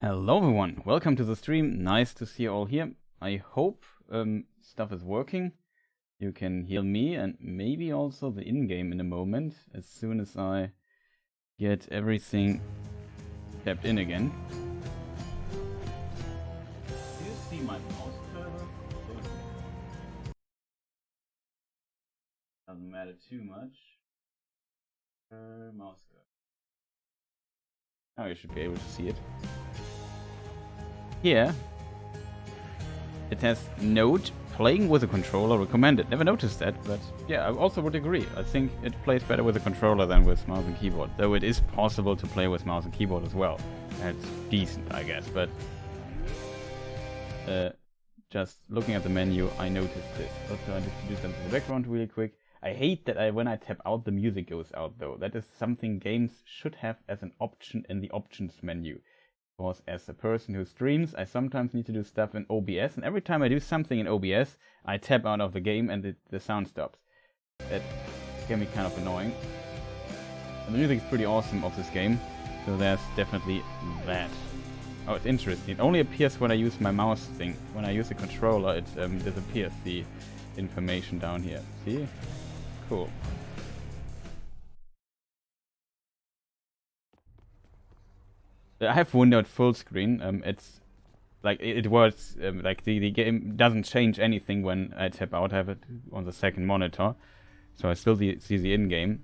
Hello everyone, welcome to the stream. Nice to see you all here. I hope stuff is working. You can hear me and maybe also the in-game in a moment, as soon as I get everything tapped in again. Do you see my mouse cursor? Doesn't matter too much. Mouse cursor. Now you should be able to see it. Here, it has note playing with a controller recommended. Never noticed that, but yeah, I also would agree. I think it plays better with a controller than with mouse and keyboard. Though it is possible to play with mouse and keyboard as well. It's decent, I guess, but just looking at the menu, I noticed this. Also, I need to do something in the background really quick. I hate that when I tap out, the music goes out, though. That is something games should have as an option in the options menu. Because as a person who streams, I sometimes need to do stuff in OBS, and every time I do something in OBS, I tap out of the game and the sound stops. That can be kind of annoying. And the music is pretty awesome of this game, so there's definitely that. Oh, it's interesting. It only appears when I use my mouse thing. When I use the controller, it disappears, the information down here. See? Cool. I have windowed full screen. It's like it works. Like the game doesn't change anything when I tap out. I have it on the second monitor, so I still see the in-game.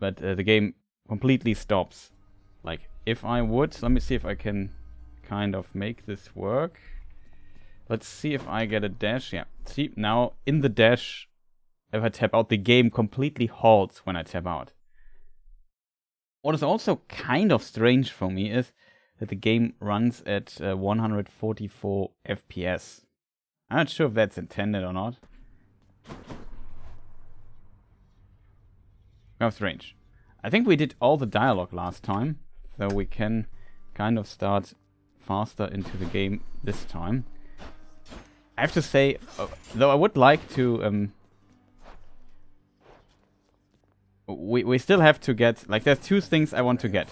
But the game completely stops. Like if I would, let me see if I can kind of make this work. Let's see if I get a dash. Yeah. See, now in the dash, if I tap out, the game completely halts when I tap out. What is also kind of strange for me is that the game runs at 144 FPS. I'm not sure if that's intended or not. Kind of strange. I think we did all the dialogue last time, so we can kind of start faster into the game this time. I have to say, though I would like to... We still have to get, like, there's two things I want to get.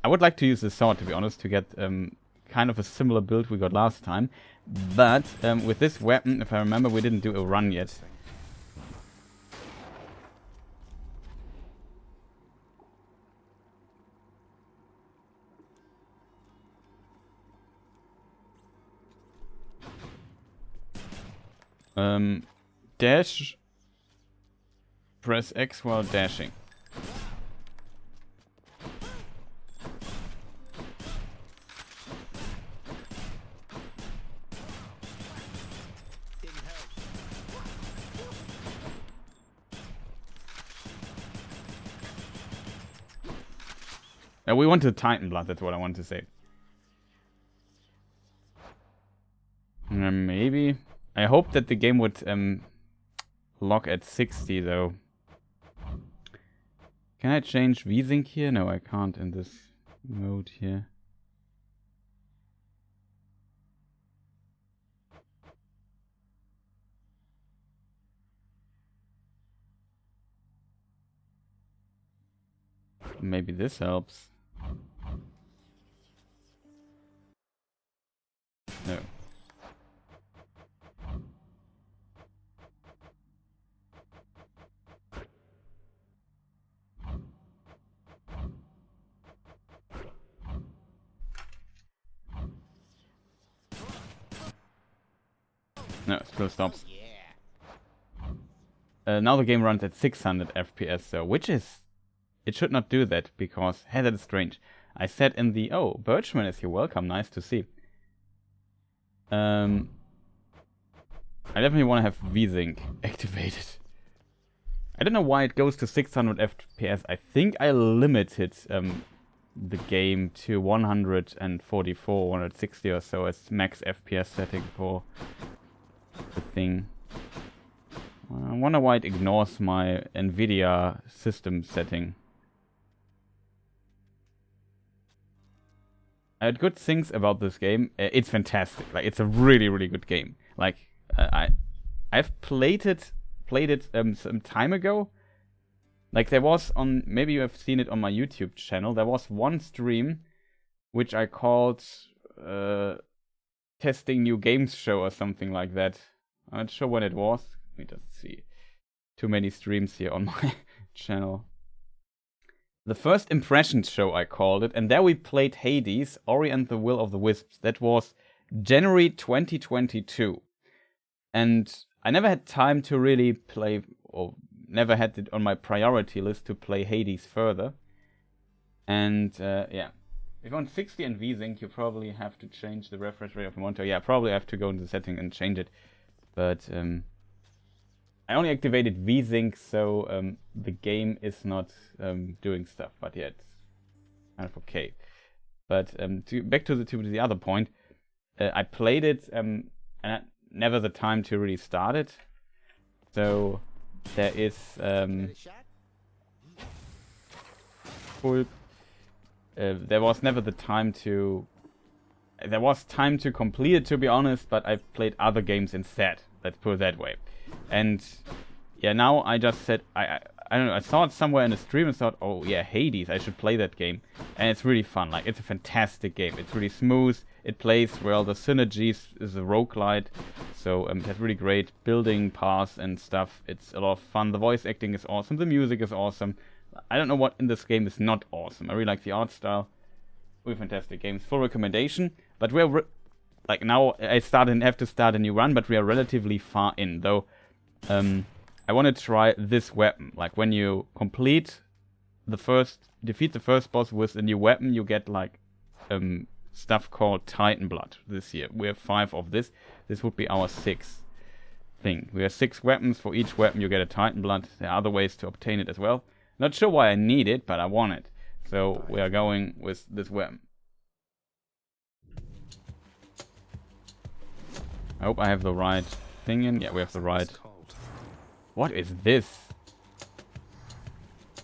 I would like to use the sword, to be honest, to get kind of a similar build we got last time. But with this weapon, if I remember, we didn't do a run yet. Dash. Press X while dashing. We want to Titan Blood, that's what I want to say. Maybe. I hope that the game would lock at 60 though. Can I change VSync here? No, I can't in this mode here. Maybe this helps. No. No, it still stops. Now the game runs at 600 FPS, so which is... It should not do that, because... Hey, that is strange. I said in the... Oh, Birchman is here. Welcome. Nice to see. I definitely want to have VSync activated. I don't know why it goes to 600 FPS. I think I limited the game to 144, 160 or so as max FPS setting for the thing. I wonder why it ignores my NVIDIA system setting. I had good things about this game. It's fantastic. Like, it's a really, really good game. Like, I've played it some time ago. Like there was on, maybe you have seen it on my YouTube channel, there was one stream which I called Testing New Games Show or something like that. I'm not sure when it was. Let me just see. Too many streams here on my channel. The First Impressions Show I called it, and there we played Hades, Ori and the Will of the Wisps. That was January 2022. And I never had time to really play, or never had it on my priority list to play Hades further. And yeah, if you want 60 and VSync, you probably have to change the refresh rate of the monitor. Yeah, probably have to go into the setting and change it. But I only activated VSync, so the game is not doing stuff. But yeah, it's kind of okay. But back to the other point, I played it and I had never the time to really start it. So there is there was never the time to. There was time to complete it, to be honest, but I played other games instead. Let's put it that way. And yeah, now I just said I don't know. I saw it somewhere in a stream and thought, oh yeah, Hades, I should play that game. And it's really fun. Like, it's a fantastic game. It's really smooth. It plays well. The synergies is a roguelite, so it has really great building paths and stuff. It's a lot of fun. The voice acting is awesome. The music is awesome. I don't know what in this game is not awesome. I really like the art style. Really fantastic games. Full recommendation. But we're like now I have to start a new run, but we are relatively far in though. I want to try this weapon. Like when you defeat the first boss with a new weapon, you get like stuff called Titan Blood this year. We have 5 of this. This would be our 6th thing. We have 6 weapons. For each weapon you get a Titan Blood. There are other ways to obtain it as well. Not sure why I need it, but I want it. So we are going with this weapon. I hope I have the right thing in. Yeah, we have the right. What is this?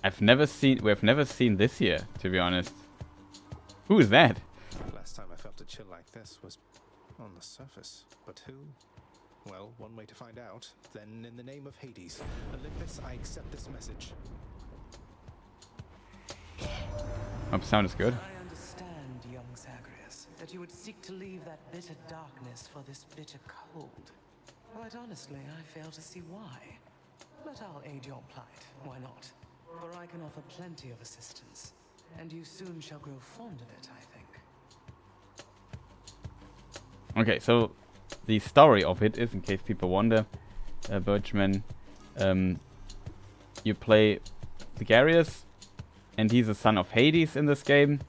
We have never seen this here, to be honest. Who is that? Last time I felt a chill like this was on the surface. But who? Well, one way to find out. Then, in the name of Hades, Olympus, I accept this message. Oh, sound is good. I understand, young Zagreus, that you would seek to leave that bitter darkness for this bitter cold. Quite honestly, I fail to see why. But I'll aid your plight. Why not? For I can offer plenty of assistance, and you soon shall grow fond of it, I think. Okay, so the story of it is, in case people wonder, Birchman, you play Zagreus, and he's the son of Hades in this game,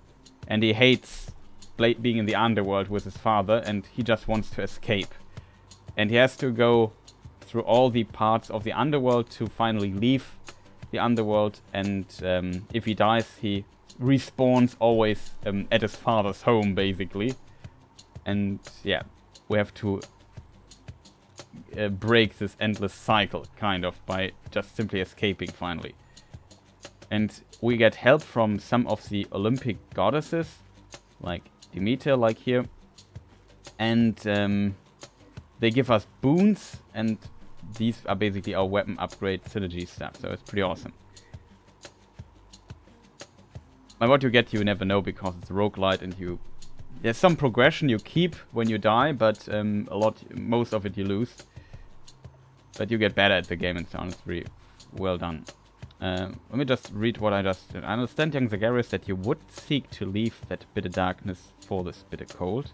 and he hates being in the underworld with his father, and he just wants to escape. And he has to go through all the parts of the underworld to finally leave the underworld, and if he dies, he respawns always at his father's home, basically. And yeah, we have to break this endless cycle, kind of, by just simply escaping finally. And we get help from some of the Olympic goddesses, like Demeter, like here. And they give us boons, and these are basically our weapon upgrade synergy stuff, so it's pretty awesome. But what you get, you never know, because it's a roguelite, and there's some progression you keep when you die, but most of it you lose. But you get better at the game, and sounds really well done. Let me just read what I just did. I understand, young Zagreus, that you would seek to leave that bitter darkness for this bitter cold.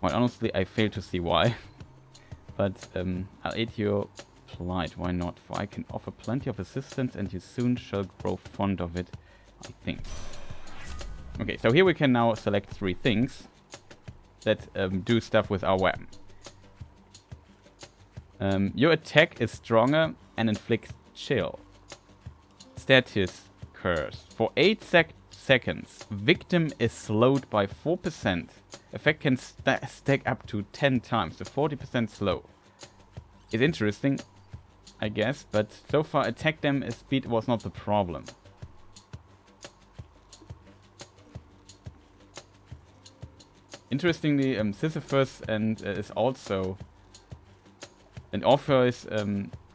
Well, honestly, I fail to see why. But I'll aid your plight. Why not? For I can offer plenty of assistance, and you soon shall grow fond of it, I think. Okay, so here we can now select 3 things that do stuff with our weapon. Your attack is stronger and inflicts chill. Status curse. For 8 seconds, victim is slowed by 4%. Effect can stack up to 10 times, so 40% slow. It's interesting, I guess, but so far attack damage speed was not the problem. Interestingly, Sisyphus and is also... And Orpheus,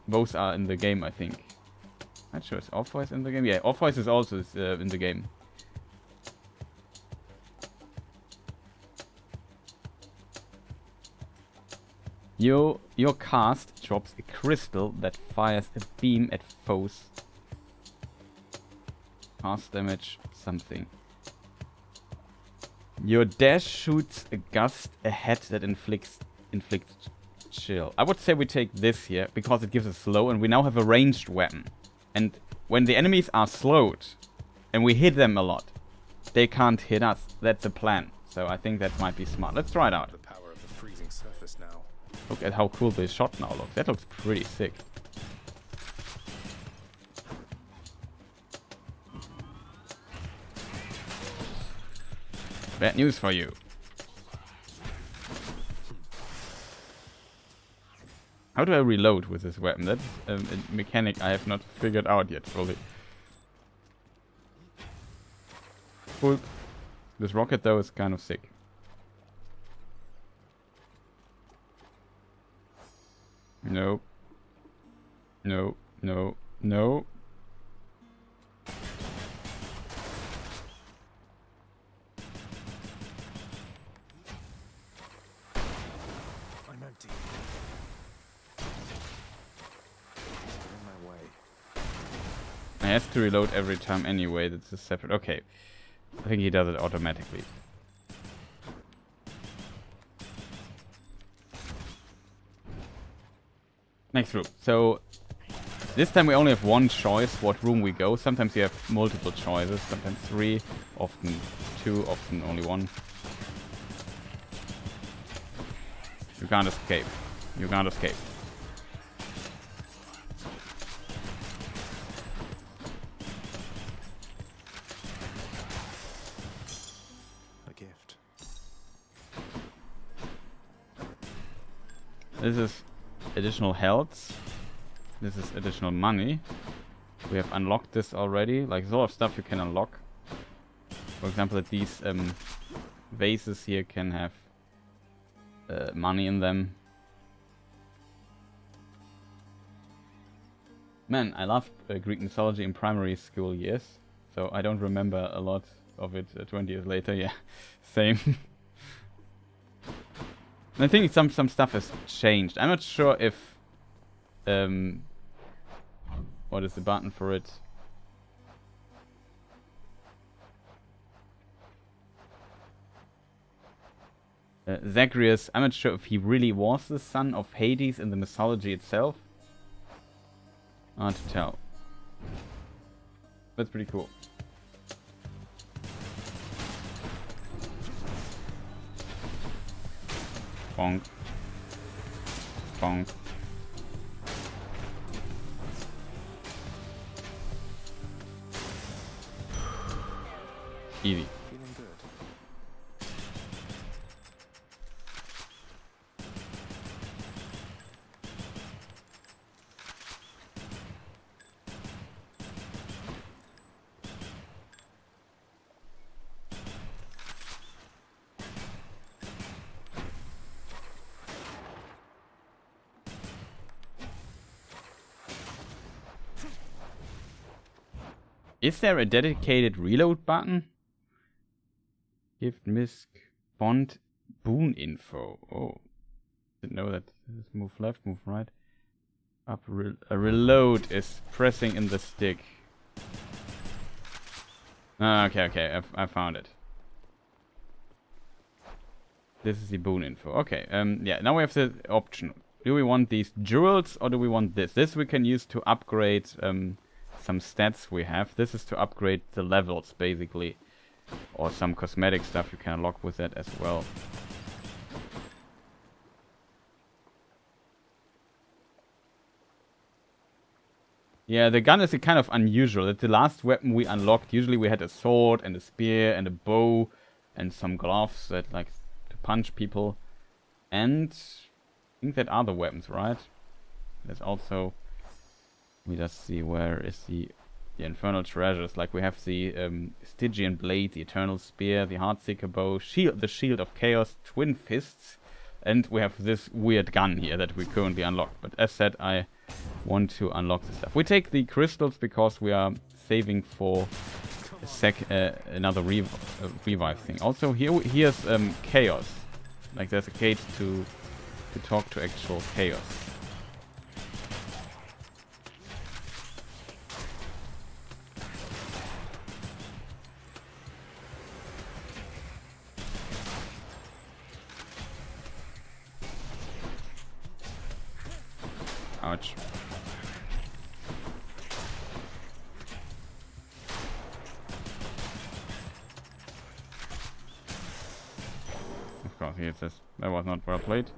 both are in the game, I think. Not sure, is off-voice in the game? Yeah, off-voice is also in the game. Your cast drops a crystal that fires a beam at foes. Cast damage, something. Your dash shoots a gust ahead that inflicts chill. I would say we take this here because it gives us slow, and we now have a ranged weapon. And when the enemies are slowed and we hit them a lot, they can't hit us. That's the plan. So I think that might be smart. Let's try it out. The power of the freezing surface now. Look at how cool this shot now looks. That looks pretty sick. Bad news for you. How do I reload with this weapon? That's a mechanic I have not figured out yet fully. Cool. This rocket though is kind of sick. No. No. No. No. I'm empty. In my way. I have to reload every time anyway. That's a separate. Okay. I think he does it automatically. Next room. So this time we only have one choice what room we go. Sometimes you have multiple choices. Sometimes 3, often 2, often only 1. You can't escape. You can't escape. A gift. This is additional health. This is additional money. We have unlocked this already. Like, there's a lot of stuff you can unlock. For example, that these vases here can have money in them. Man, I loved Greek mythology in primary school years. So I don't remember a lot of it 20 years later. Yeah, same. I think some stuff has changed. I'm not sure if what is the button for it? Zagreus, I'm not sure if he really was the son of Hades in the mythology itself. Hard to tell. That's pretty cool. Bonk. Bonk. Easy. Feeling good. Is there a dedicated reload button? Gift misc bond boon info. Oh, didn't know that. Move left, move right. Up. A reload is pressing in the stick. Okay. I found it. This is the boon info. Okay. Yeah. Now we have the option. Do we want these jewels or do we want this? This we can use to upgrade some stats we have. This is to upgrade the levels basically. Or some cosmetic stuff you can unlock with that as well. Yeah, the gun is a kind of unusual. It's the last weapon we unlocked. Usually we had a sword and a spear and a bow and some gloves that like to punch people. And I think that are the weapons, right? There's also, we just see where is the infernal treasures. Like we have the Stygian blade, the eternal spear, the heartseeker bow, the shield of chaos, twin fists, and we have this weird gun here that we currently unlock. But as said, I want to unlock the stuff. We take the crystals because we are saving for another revive thing. Also, here's chaos. Like there's a cage to talk to actual chaos. Ouch. Of course, he says that was not well played.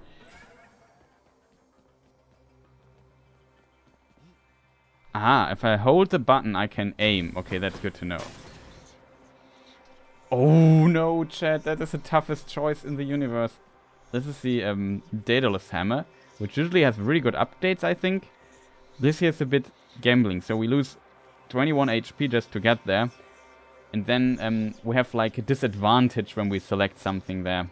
Aha, if I hold the button, I can aim. Okay, that's good to know. Oh no, chat, that is the toughest choice in the universe. This is the Daedalus hammer, which usually has really good updates, I think. This here is a bit gambling, so we lose 21 HP just to get there. And then we have like a disadvantage when we select something there.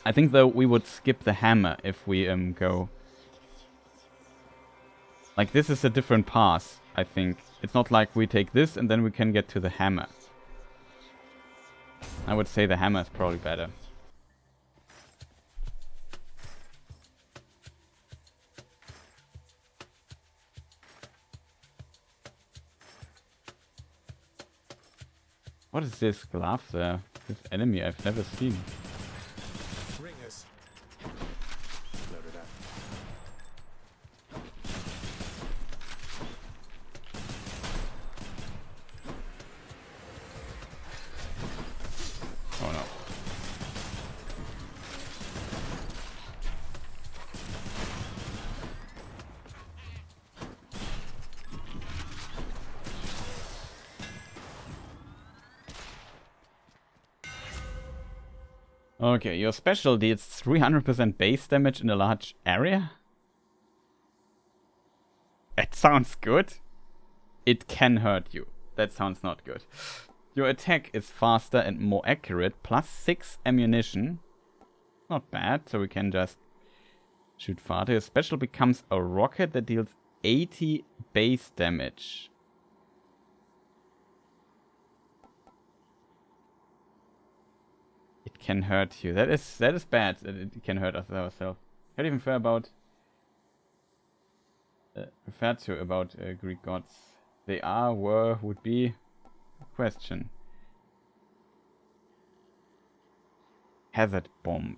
I think though we would skip the hammer if we go... Like this is a different path, I think. It's not like we take this and then we can get to the hammer. I would say the hammer is probably better. What is this glove there? This enemy I've never seen. Ringers. Loaded up. Oh no. Okay, your special deals 300% base damage in a large area? It sounds good. It can hurt you. That sounds not good. Your attack is faster and more accurate, plus 6 ammunition. Not bad, so we can just shoot farther. Your special becomes a rocket that deals 80 base damage. It can hurt you. That is bad. That it can hurt us ourselves. How do you even feel about referred to about Greek gods? They are, were, would be. Question. Hazard bomb.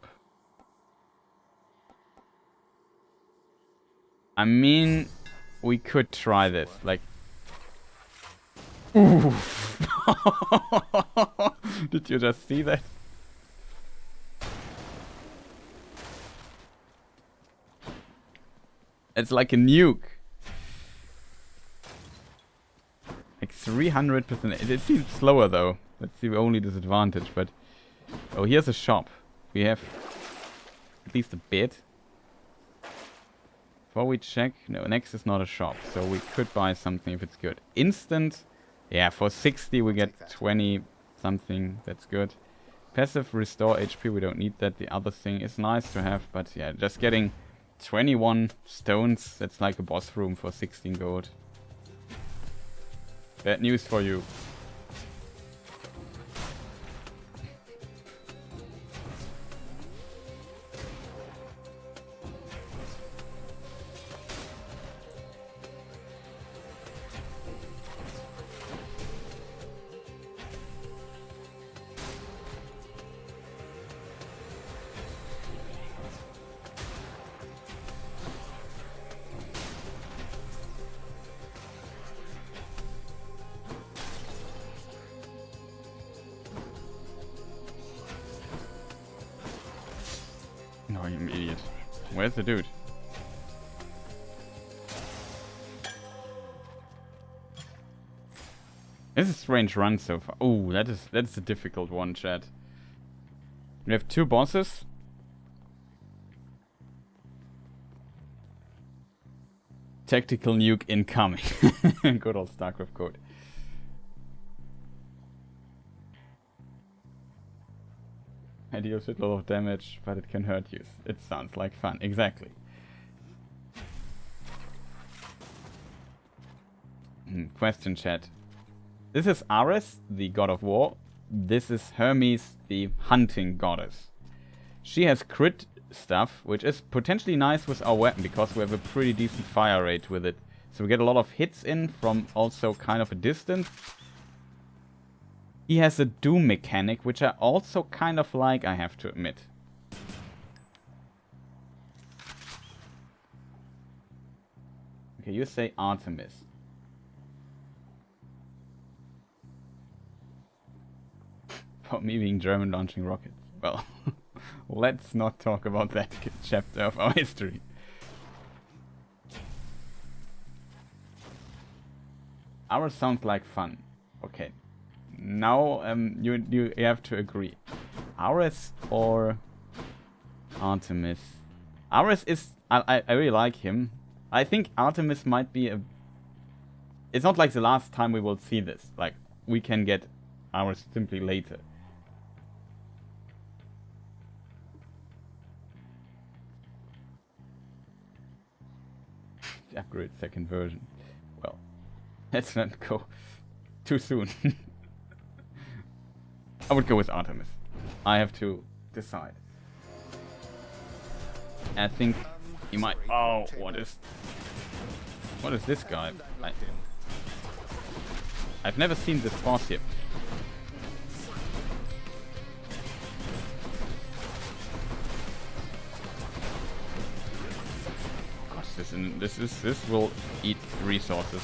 I mean, we could try this. Like, oof. Did you just see that? It's like a nuke. Like 300%. It seems slower though. That's the only disadvantage. But oh, here's a shop. We have at least a bit. Before we check, no, next is not a shop, so we could buy something if it's good. Instant, yeah, for 60 we get 20 something. That's good. Passive restore HP. We don't need that. The other thing is nice to have, but yeah, just getting 21 stones. That's like a boss room for 16 gold. Bad news for you. No, you idiot. Where's the dude? This is a strange run so far. Oh, that's a difficult one, chat. We have 2 bosses. Tactical nuke incoming. Good old StarCraft code. It deals a lot of damage, but it can hurt you. It sounds like fun. Exactly. Question chat. This is Ares, the god of war. This is Hermes, the hunting goddess. She has crit stuff, which is potentially nice with our weapon because we have a pretty decent fire rate with it. So we get a lot of hits in from also kind of a distance. He has a doom mechanic, which I also kind of like, I have to admit. Okay, you say Artemis. For me being German launching rockets. Well, let's not talk about that chapter of our history. Ours sounds like fun. Okay. Now you have to agree. Ares or Artemis? Ares is... I really like him. I think Artemis might be a... It's not like the last time we will see this. Like, we can get Ares simply later. The upgrade second version. Well, let's not go too soon. I would go with Artemis. I have to decide. I think he might... Oh, what is this guy? I've never seen this boss yet. Gosh, this will eat resources.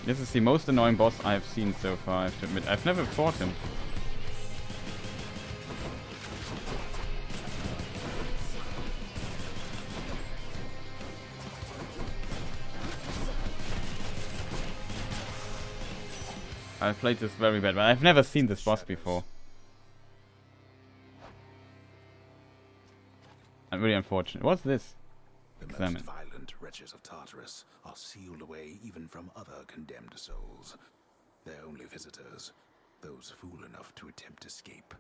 This is the most annoying boss I have seen so far, I have to admit. I've never fought him. I've played this very bad, but I've never seen this boss before. I'm really unfortunate. What's this? The most violent wretches of Tartarus are sealed away even from other condemned souls. They're only visitors, those fool enough to attempt escape.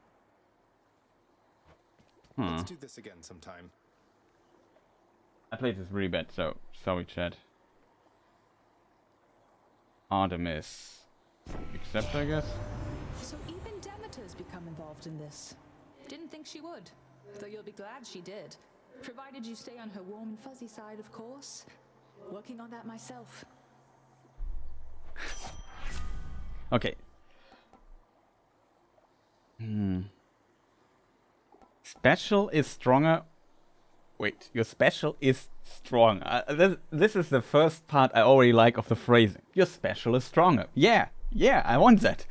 Let's do this again sometime. I played this really bad, so sorry, chat. Artemis. Accept, I guess. So even Demeter's become involved in this. Didn't think she would, though you'll be glad she did. Provided you stay on her warm and fuzzy side, of course. Working on that myself. Okay. Special is stronger. Wait, your special is strong. This is the first part I already like of the phrasing. Your special is stronger. Yeah, I want that.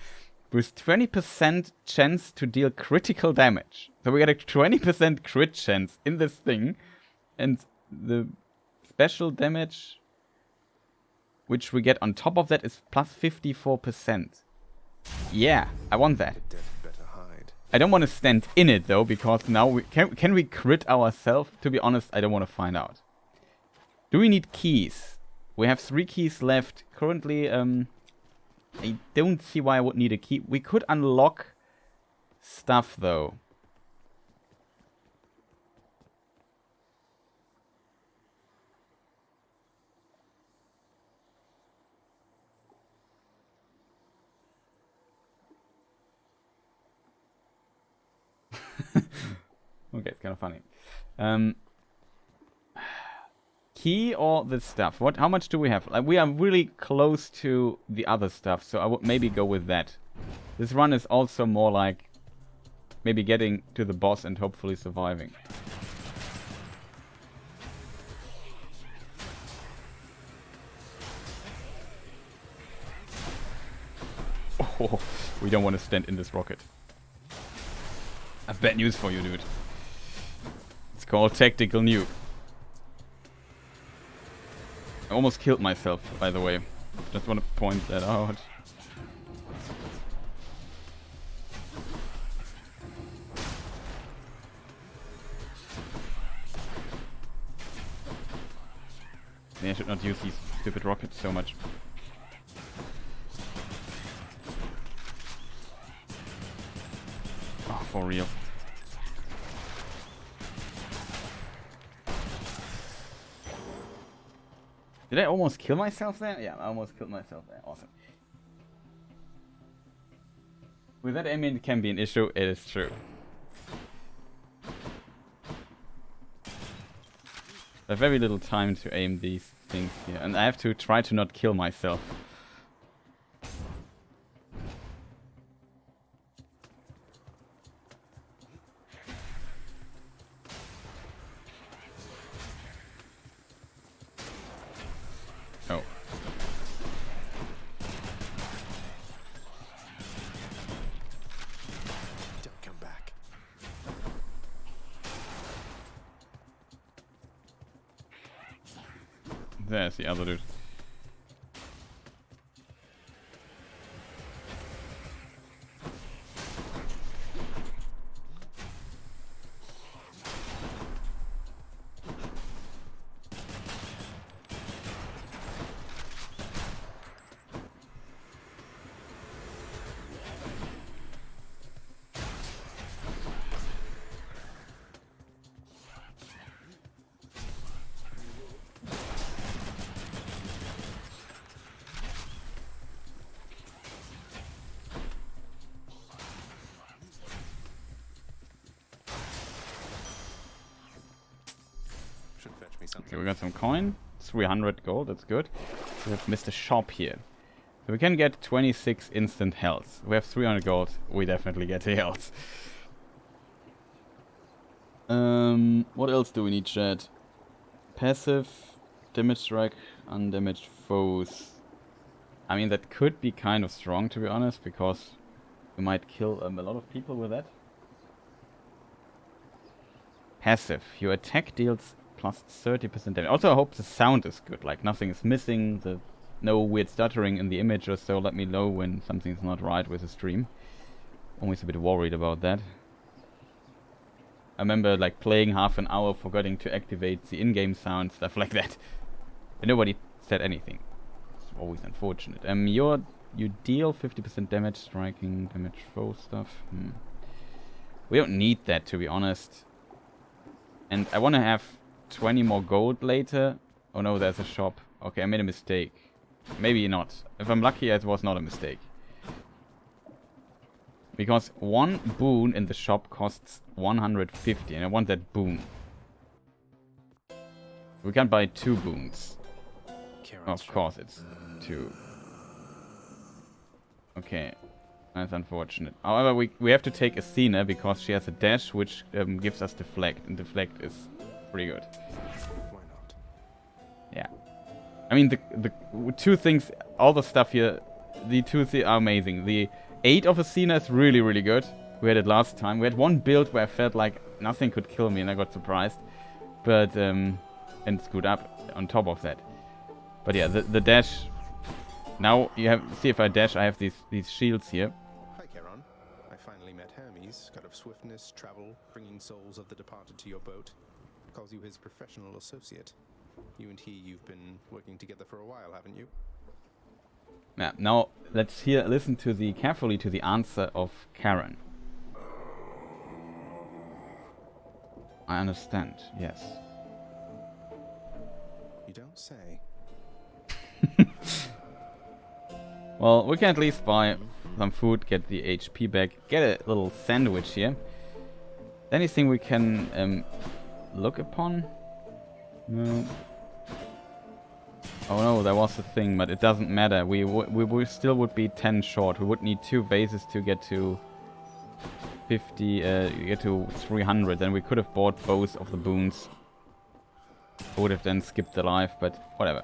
With 20% chance to deal critical damage. So we get a 20% crit chance in this thing. And the special damage which we get on top of that is plus 54%. Yeah, I want that. I don't want to stand in it though, because now we can we crit ourselves? To be honest, I don't want to find out. Do we need keys? We have 3 keys left. Currently, I don't see why I would need a key. We could unlock stuff though. Okay, it's kind of funny. Key or the stuff? What? How much do we have? Like, we are really close to the other stuff, so I would maybe go with that. This run is also more like maybe getting to the boss and hopefully surviving. Oh, we don't want to stand in this rocket. I have bad news for you, dude. It's called tactical nuke. I almost killed myself, by the way. Just want to point that out. Maybe I should not use these stupid rockets so much. for real. Did I almost kill myself there? Yeah, I almost killed myself there. Awesome. With that aiming, it can be an issue. It is true. I have very little time to aim these things here, and I have to try to not kill myself. Oh. Don't come back. There's the other dude. Should fetch me something. Okay, we got some coin. 300 gold, that's good. We have Mr. Shop here. So we can get 26 instant health. We have 300 gold. We definitely get the health. What else do we need, chat? Passive, damage strike, undamaged foes. I mean, that could be kind of strong, to be honest, because we might kill a lot of people with that. Passive. Your attack deals plus 30% damage. Also, I hope the sound is good. Like, nothing is missing. No weird stuttering in the image or so. Let me know when something's not right with the stream. Always a bit worried about that. I remember, like, playing half an hour, forgetting to activate the in-game sound, stuff like that. But nobody said anything. It's always unfortunate. You deal 50% damage, striking, damage foe stuff. We don't need that, to be honest. And I want to have 20 more gold later. Oh no, there's a shop. Okay, I made a mistake. Maybe not. If I'm lucky, it was not a mistake. Because one boon in the shop costs 150, and I want that boon. We can buy 2 boons. Of course, it's 2. Okay, that's unfortunate. However, we have to take Athena because she has a dash which gives us deflect, and deflect is pretty good. Why not? Yeah. I mean, the 2 things, all the stuff here, the 2 things are amazing. The 8 of Athena is really, really good. We had it last time. We had one build where I felt like nothing could kill me and I got surprised. But, and screwed up on top of that. But yeah, the dash. Now, you have, see if I dash, I have these shields here. Hi, Charon. I finally met Hermes, god of swiftness, travel, bringing souls of the departed to your boat. Calls you his professional associate. You and you've been working together for a while, haven't you? Yeah, now let's listen carefully to the answer of Karen. I understand, yes. You don't say. Well, we can at least buy some food, get the HP back, get a little sandwich here. Anything we can look upon? No. Oh no, there was a thing, but it doesn't matter. We still would be 10 short. We would need 2 vases to get to 50, get to 300. Then we could have bought both of the boons. I would have then skipped the life, but whatever.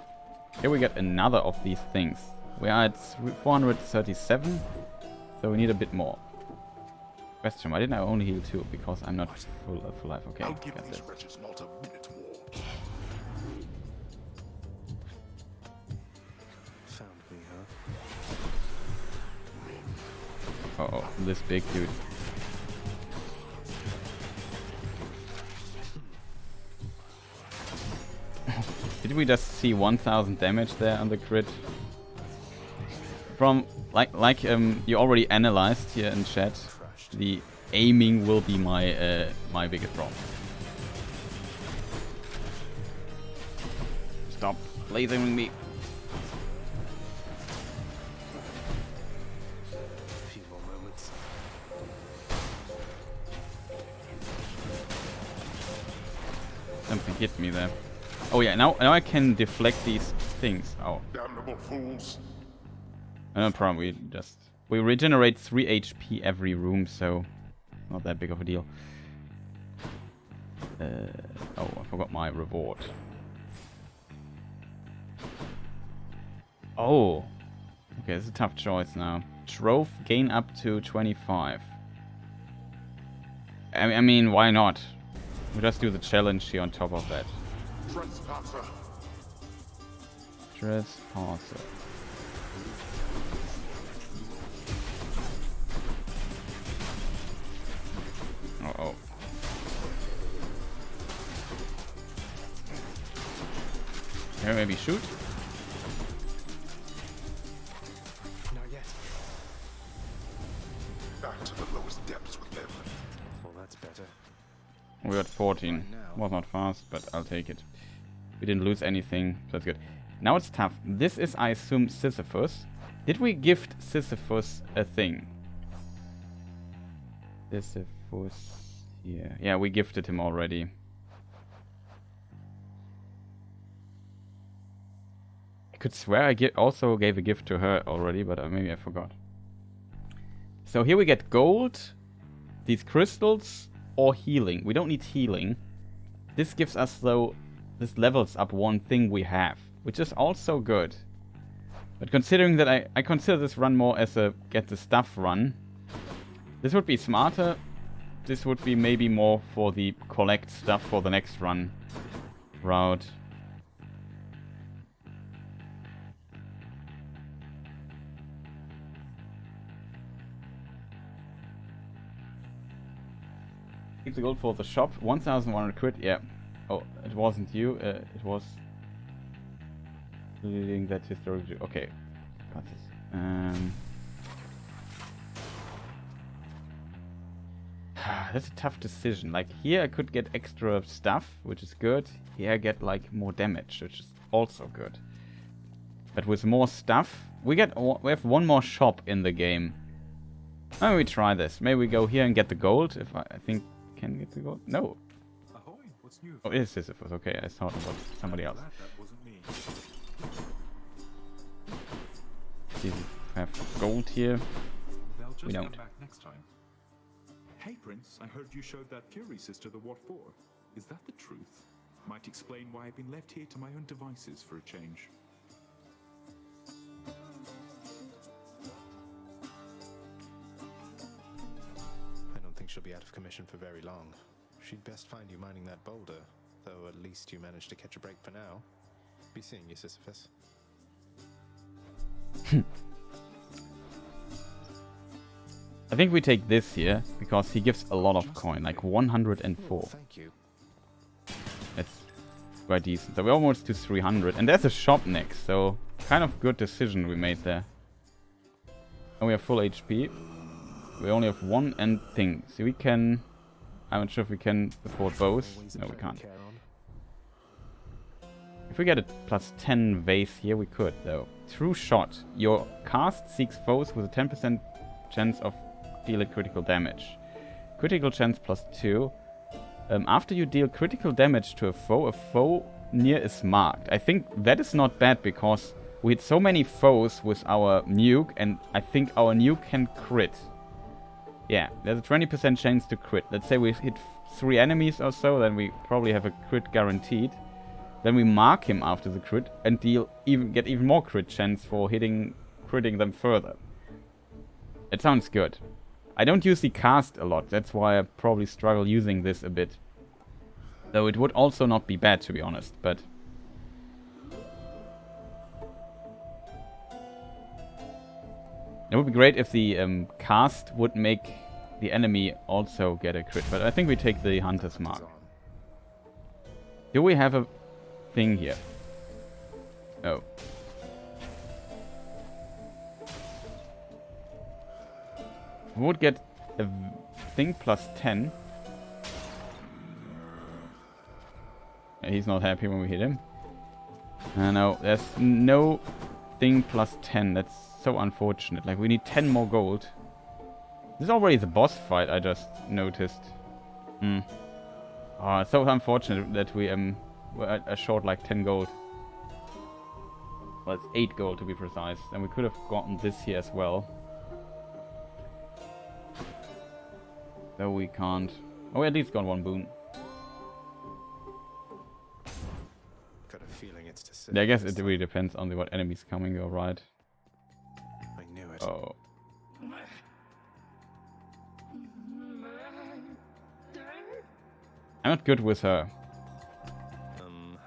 Here we get another of these things. We are at 437, so we need a bit more. Question, why didn't I only heal 2? Because I'm not full life. Okay, I'll give these wretches not a minute more. Found me, huh? Uh oh, this big dude. Did we just see 1000 damage there on the crit? From like you already analyzed here in chat, the aiming will be my my biggest problem. Stop lasering me. A few more moments. Something hit me there. Oh yeah, now I can deflect these things. Oh. Damnable fools. No problem, we regenerate 3 HP every room, so not that big of a deal. Oh, I forgot my reward. Oh. Okay, it's a tough choice now. Trove, gain up to 25. I mean, why not? We'll just do the challenge here on top of that. Trespasser. Trespasser. Uh-oh. Here, maybe shoot? Not yet. Back to the lowest depths with them. Well, that's better. We got 14. Right now. Was not fast, but I'll take it. We didn't lose anything, so that's good. Now it's tough. This is, I assume, Sisyphus. Did we gift Sisyphus a thing? Sisyphus... Yeah, we gifted him already. I could swear I also gave a gift to her already, but maybe I forgot. So here we get gold, these crystals, or healing. We don't need healing. This gives us, though, this levels up one thing we have, which is also good. But considering that I consider this run more as a get the stuff run, this would be smarter. This would be maybe more for the collect stuff for the next run route. Keep the gold for the shop. 1,100 crit. Yeah. Oh, it wasn't you. It was reading that historic. Okay. Got this. That's a tough decision. Like here I could get extra stuff, which is good. Here I get like more damage, which is also good. But with more stuff, we have one more shop in the game. Maybe we try this. Maybe we go here and get the gold. If I think can get the gold. No. Ahoy, what's new? Oh, it is Sisyphus. Okay, I thought about somebody else. That wasn't me. See if we have gold here. They'll just We come don't. back next time. Hey Prince, I heard you showed that Fury sister the What For. Is that the truth? Might explain why I've been left here to my own devices for a change. I don't think she'll be out of commission for very long. She'd best find you mining that boulder, though at least you managed to catch a break for now. Be seeing you, Sisyphus. I think we take this here because he gives a lot of coin, like 104. Thank you. That's quite decent. So we're almost to 300, and there's a shop next, so kind of good decision we made there. And we have full HP. We only have one end thing. So we can... I'm not sure if we can afford both. Always a No, we plan, can't. Charon. If we get a plus 10 vase here, we could, though. True shot. Your cast seeks foes with a 10% chance of dealing critical damage. Critical chance plus 2. After you deal critical damage to a foe near is marked. I think that is not bad because we hit so many foes with our nuke, and I think our nuke can crit. Yeah, there's a 20% chance to crit. Let's say we hit 3 enemies or so, then we probably have a crit guaranteed. Then we mark him after the crit and get even more crit chance for critting them further. It sounds good. I don't usually cast a lot, that's why I probably struggle using this a bit. Though it would also not be bad, to be honest, but... It would be great if the cast would make the enemy also get a crit, but I think we take the Hunter's Mark. Do we have a thing here? Oh. We would get a think plus 10. He's not happy when we hit him. No, there's no thing plus 10. That's so unfortunate. Like, we need 10 more gold. This is already the boss fight, I just noticed. Oh, it's so unfortunate that we were short like 10 gold. Well, it's 8 gold to be precise. And we could have gotten this here as well. Though we can't. Oh, we at least got 1 boon. Got a feeling it's to Yeah, I guess it really depends on what enemies coming, you're right. I knew it. Oh. I'm not good with her.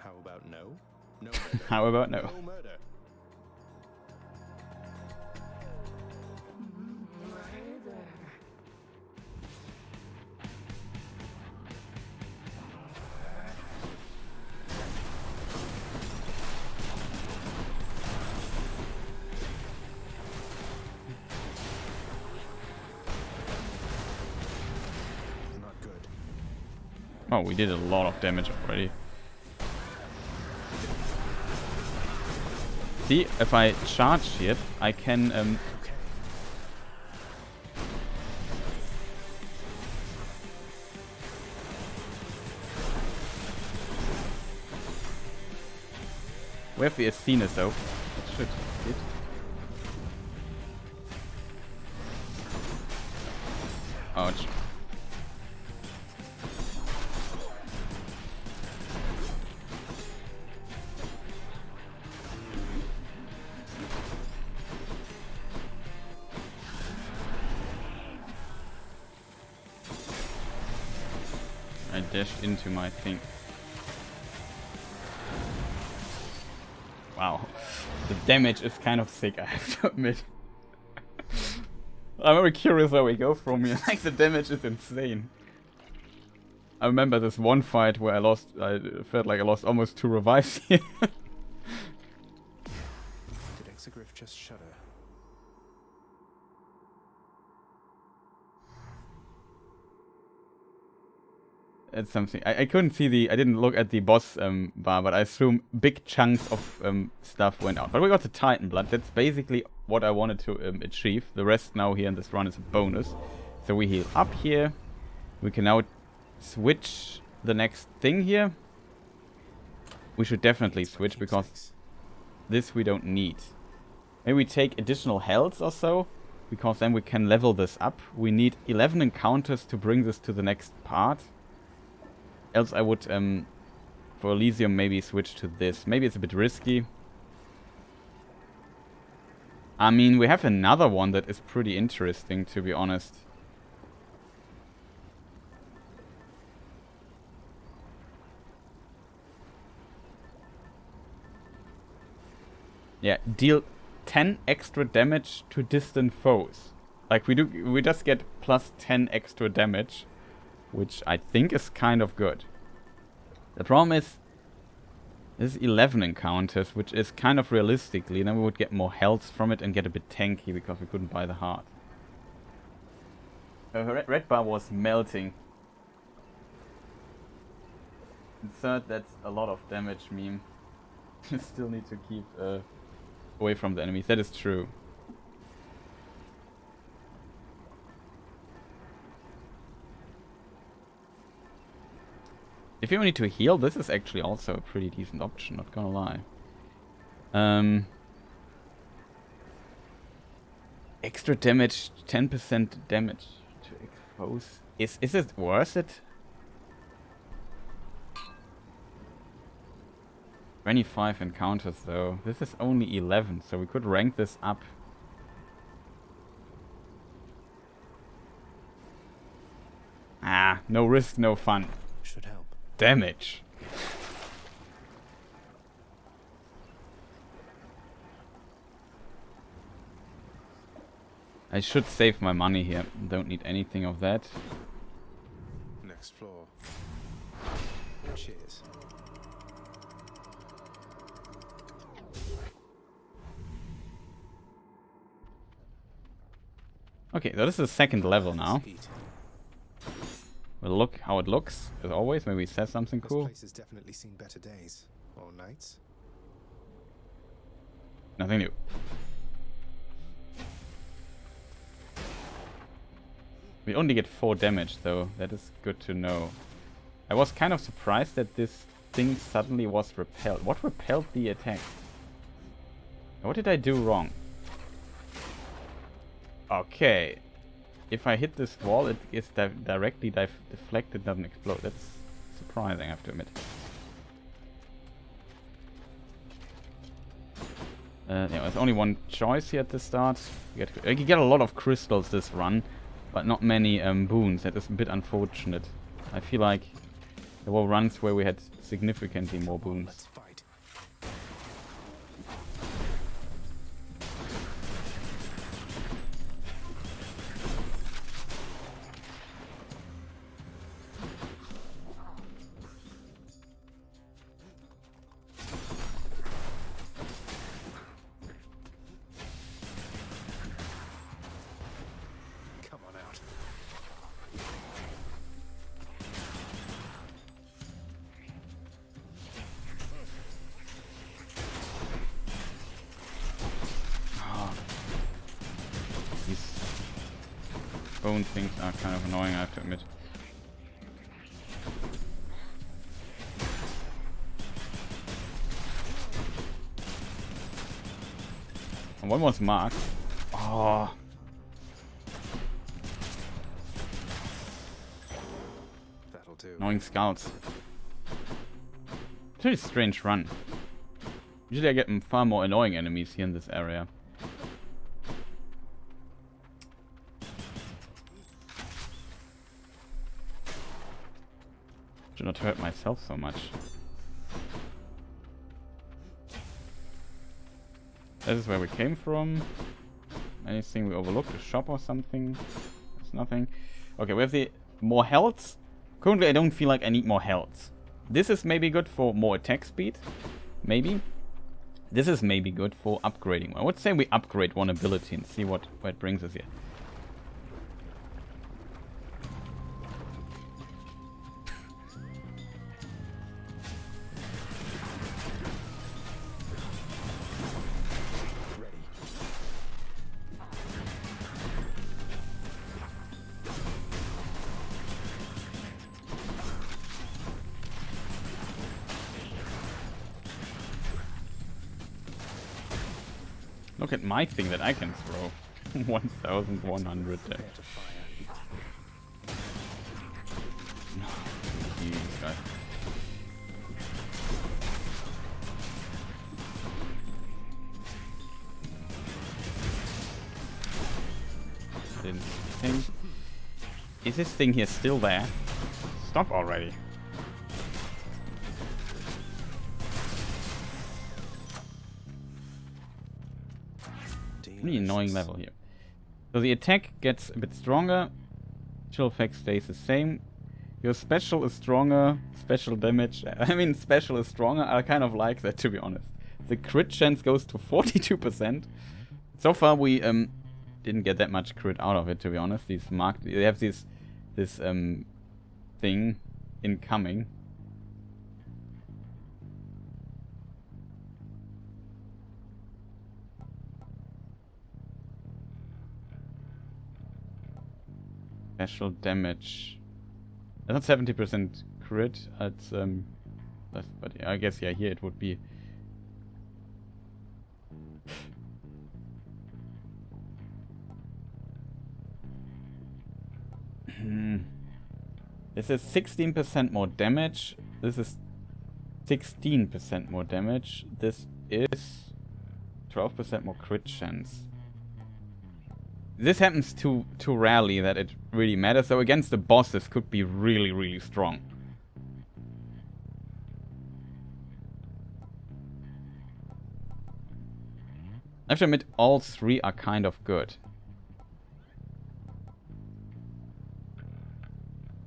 How about no? No murder. How about no? No murder. Not good. Oh, we did a lot of damage already. See, if I charge it, I can we have the Athena though. That should hit. Ouch. I dashed into my thing. Wow. The damage is kind of sick, I have to admit. I'm very curious where we go from here. Like, the damage is insane. I remember this one fight where I felt like I lost almost 2 revives here. Did Exegriff just shudder? It's something. I couldn't see I didn't look at the boss bar, but I assume big chunks of stuff went out. But we got the Titan Blood. That's basically what I wanted to achieve. The rest now here in this run is a bonus. So we heal up here. We can now switch the next thing here. We should definitely switch because this we don't need. Maybe we take additional health or so, because then we can level this up. We need 11 encounters to bring this to the next part. Else I would, for Elysium, maybe switch to this. Maybe it's a bit risky. I mean, we have another one that is pretty interesting, to be honest. Yeah, deal 10 extra damage to distant foes. Like, we just get plus 10 extra damage, which I think is kind of good. The problem is, this is 11 encounters, which is kind of realistically, then we would get more health from it and get a bit tanky because we couldn't buy the heart. Her red bar was melting. And third, that's a lot of damage meme. You still need to keep away from the enemies, that is true. If you need to heal, this is actually also a pretty decent option, not gonna lie. Extra damage, 10% damage to expose. Is it worth it? 25 encounters though. This is only 11, so we could rank this up. Ah, no risk, no fun. Should help. Damage. I should save my money here. Don't need anything of that. Next floor. Cheers. Okay, so this is the second level now. Eat. We'll look how it looks, as always. Maybe it says something This cool. place has definitely seen better days. Or nights. Nothing new. We only get 4 damage though. That is good to know. I was kind of surprised that this thing suddenly was repelled. What repelled the attack? What did I do wrong? Okay. If I hit this wall, it is directly deflected, doesn't explode. That's surprising, I have to admit. Yeah, there's only one choice here at the start. You get a lot of crystals this run, but not many boons. That is a bit unfortunate. I feel like there were runs where we had significantly more boons. Let's fight. Come on out. These bone things are kind of annoying, I have to admit. And one was marked. Oh. That'll do. Annoying scouts. It's a really strange run. Usually I get far more annoying enemies here in this area. Should not hurt myself so much. This is where we came from. Anything we overlooked? A shop or something? There's nothing. Okay, we have the more health. Currently I don't feel like I need more health. This is maybe good for more attack speed. Maybe. This is maybe good for upgrading. I would say we upgrade one ability and see where it brings us here. Look at my thing that I can throw. 1,100 there. Jesus Christ. Didn't think. Is this thing here still there? Stop already. Really annoying level here. So the attack gets a bit stronger. Special effect stays the same. Your special is stronger. Special damage. I mean, special is stronger. I kind of like that, to be honest. The crit chance goes to 42%. So far, we didn't get that much crit out of it, to be honest. These marked. They have this thing incoming. Special damage. That's not 70% crit. It's but yeah, I guess yeah, here it would be. This is 16% more damage. This is 16% more damage. This is 12% more crit chance. This happens too rarely that it really matters. So against the boss, this could be really, really strong. I have to admit, all three are kind of good.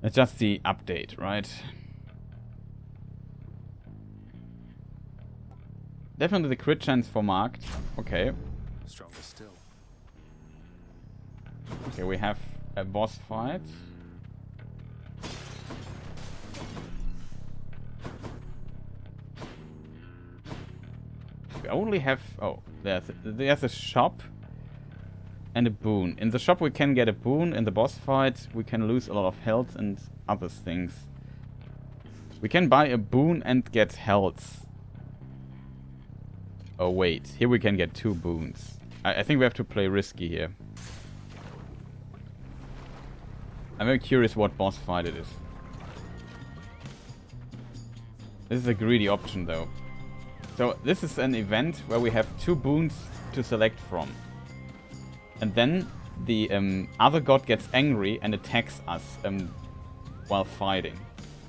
It's just the update, right? Definitely the crit chance for marked. Okay. Stronger still. Okay, we have a boss fight. We only have... Oh, there's a shop and a boon. In the shop we can get a boon. In the boss fight we can lose a lot of health and other things. We can buy a boon and get health. Oh wait, here we can get 2 boons. I think we have to play risky here. I'm very curious what boss fight it is. This is a greedy option though. So this is an event where we have 2 boons to select from. And then the other god gets angry and attacks us while fighting.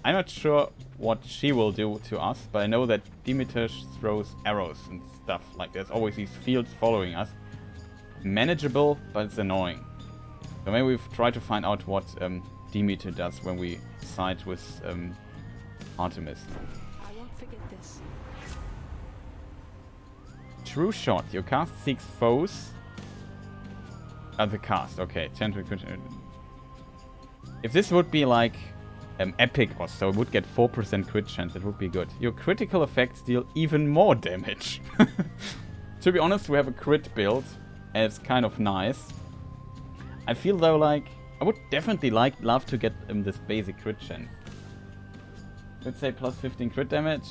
I'm not sure what she will do to us, but I know that Demeter throws arrows and stuff. Like there's always these fields following us. Manageable, but it's annoying. So maybe we've tried to find out what Demeter does when we side with Artemis. I won't forget this. True shot. Your cast seeks foes. The cast. Okay. If this would be like epic or so, it would get 4% crit chance. It would be good. Your critical effects deal even more damage. To be honest, we have a crit build, and it's kind of nice. I feel though like I would definitely love to get this basic crit chance. Let's say plus 15 crit damage.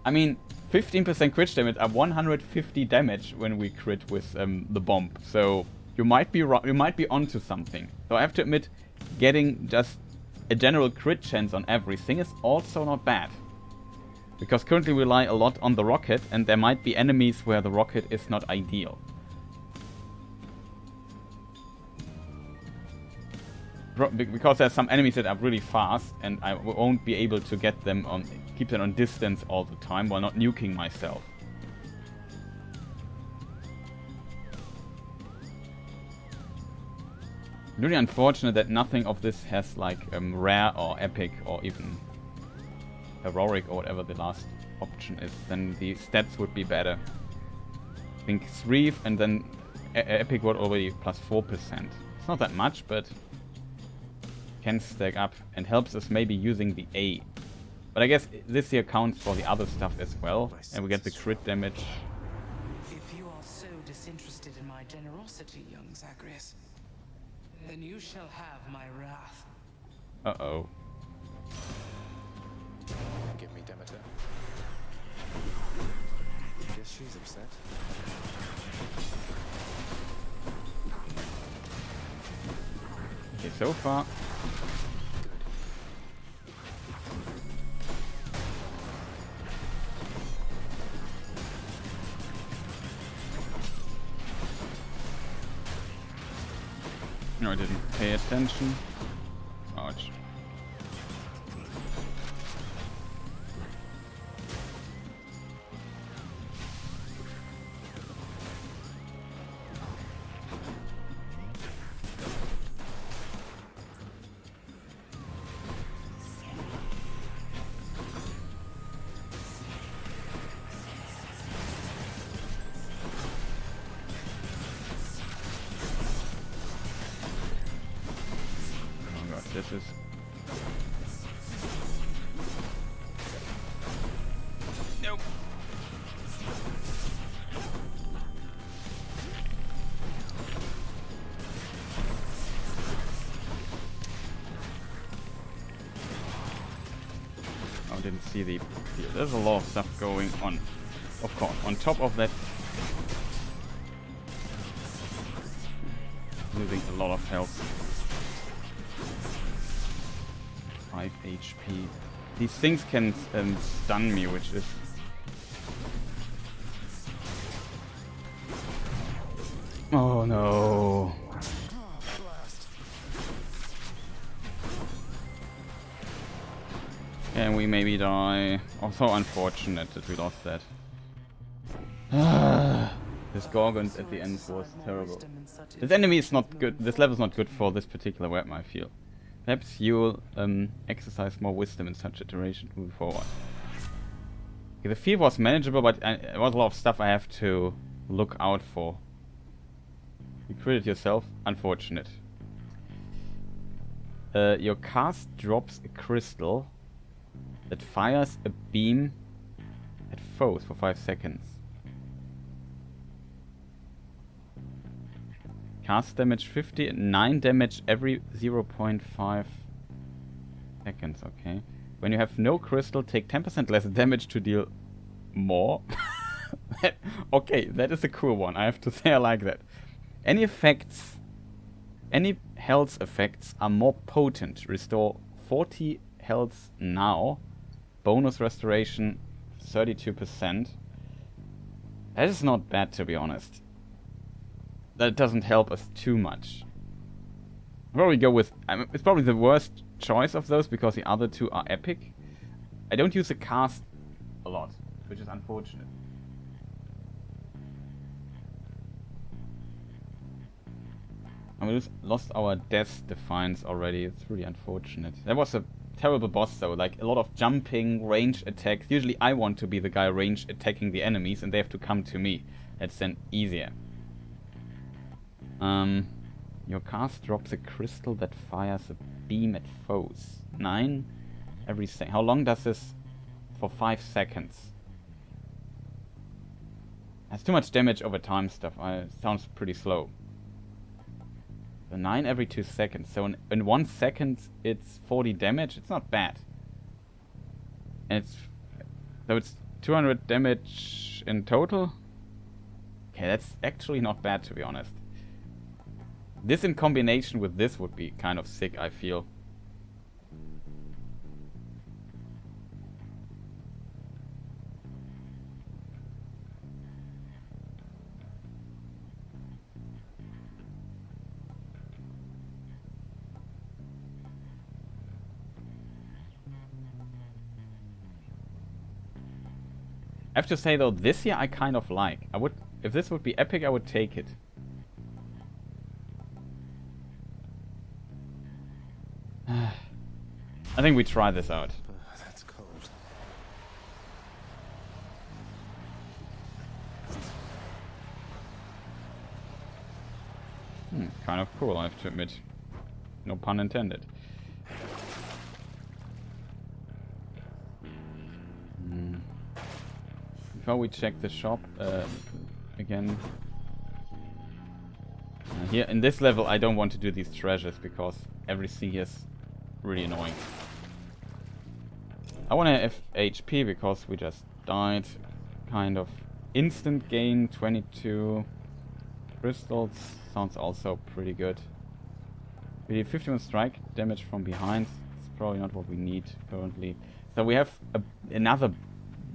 I mean, 15% crit damage are 150 damage when we crit with the bomb. So you might be onto something. So I have to admit, getting just a general crit chance on everything is also not bad. Because currently we rely a lot on the rocket, and there might be enemies where the rocket is not ideal. Because there's some enemies that are really fast, and I won't be able to get them on, keep them on distance all the time while not nuking myself. Really unfortunate that nothing of this has like rare or epic or even heroic or whatever the last option is. Then the stats would be better. I think 3 and then epic would already plus 4%. It's not that much, but can stack up and helps us maybe using the A. But I guess this here counts for the other stuff as well, and we get the crit damage. If you are so disinterested in my generosity, young Zagreus, then you shall have my wrath. Uh-oh. Give me Demeter. Guess she's upset. Okay, so far. No, I didn't pay attention. Ouch. This is... Nope. Oh, didn't see the field. There's a lot of stuff going on. Of course, on top of that, losing a lot of health. 5 HP. These things can stun me, which is... Oh no. And we maybe die. Also unfortunate that we lost that. This Gorgons at the end was terrible. This enemy is not good. This level is not good for this particular weapon, I feel. Perhaps you'll exercise more wisdom in such iteration moving forward. Okay, the field was manageable, but there was a lot of stuff I have to look out for. You critted yourself. Unfortunate. Your cast drops a crystal that fires a beam at foes for 5 seconds. Cast damage 50, 9 damage every 0.5 seconds, okay. When you have no crystal, take 10% less damage to deal more. Okay, that is a cool one. I have to say I like that. Any effects, any health effects are more potent. Restore 40 health now. Bonus restoration 32%. That is not bad, to be honest. That doesn't help us too much. I'll probably go with... it's probably the worst choice of those because the other two are epic. I don't use the cast a lot, which is unfortunate. And we lost our Death Defiance already. It's really unfortunate. That was a terrible boss though. Like a lot of jumping, range attacks. Usually I want to be the guy range attacking the enemies and they have to come to me. That's then easier. Your cast drops a crystal that fires a beam at foes. 9 every second. How long does this? For 5 seconds. That's too much damage over time stuff. Sounds pretty slow. So 9 every 2 seconds. So in 1 second it's 40 damage. It's not bad. And it's 200 damage in total. Okay, that's actually not bad to be honest. This in combination with this would be kind of sick, I feel. I have to say though, this here I kind of like. If this would be epic, I would take it. I think we try this out. That's cold. Kind of cool, I have to admit. No pun intended. Before we check the shop again. Here in this level I don't want to do these treasures because everything here is really annoying. I want to have HP because we just died. Kind of instant gain 22 crystals. Sounds also pretty good. We did 51 strike damage from behind. It's probably not what we need currently. So we have another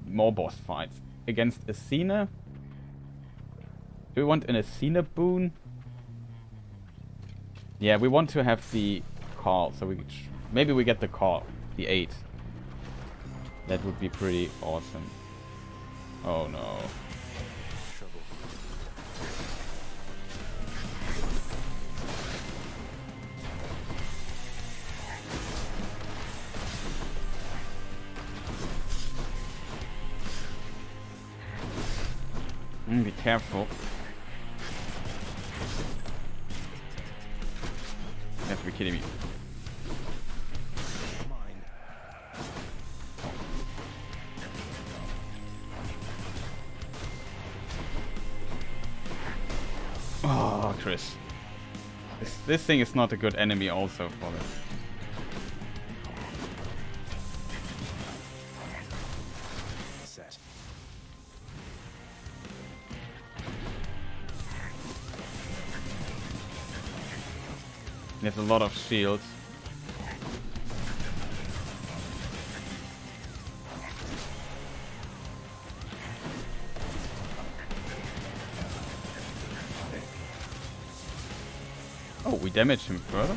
more boss fights against Athena. Do we want an Athena boon? Yeah, we want to have the call, so maybe we get the call, the 8. That would be pretty awesome. Oh no. Trouble. Be careful. You have to be kidding me. Mine. Oh, Chris. This thing is not a good enemy also for this. Set. There's a lot of shields. Oh, we damaged him further?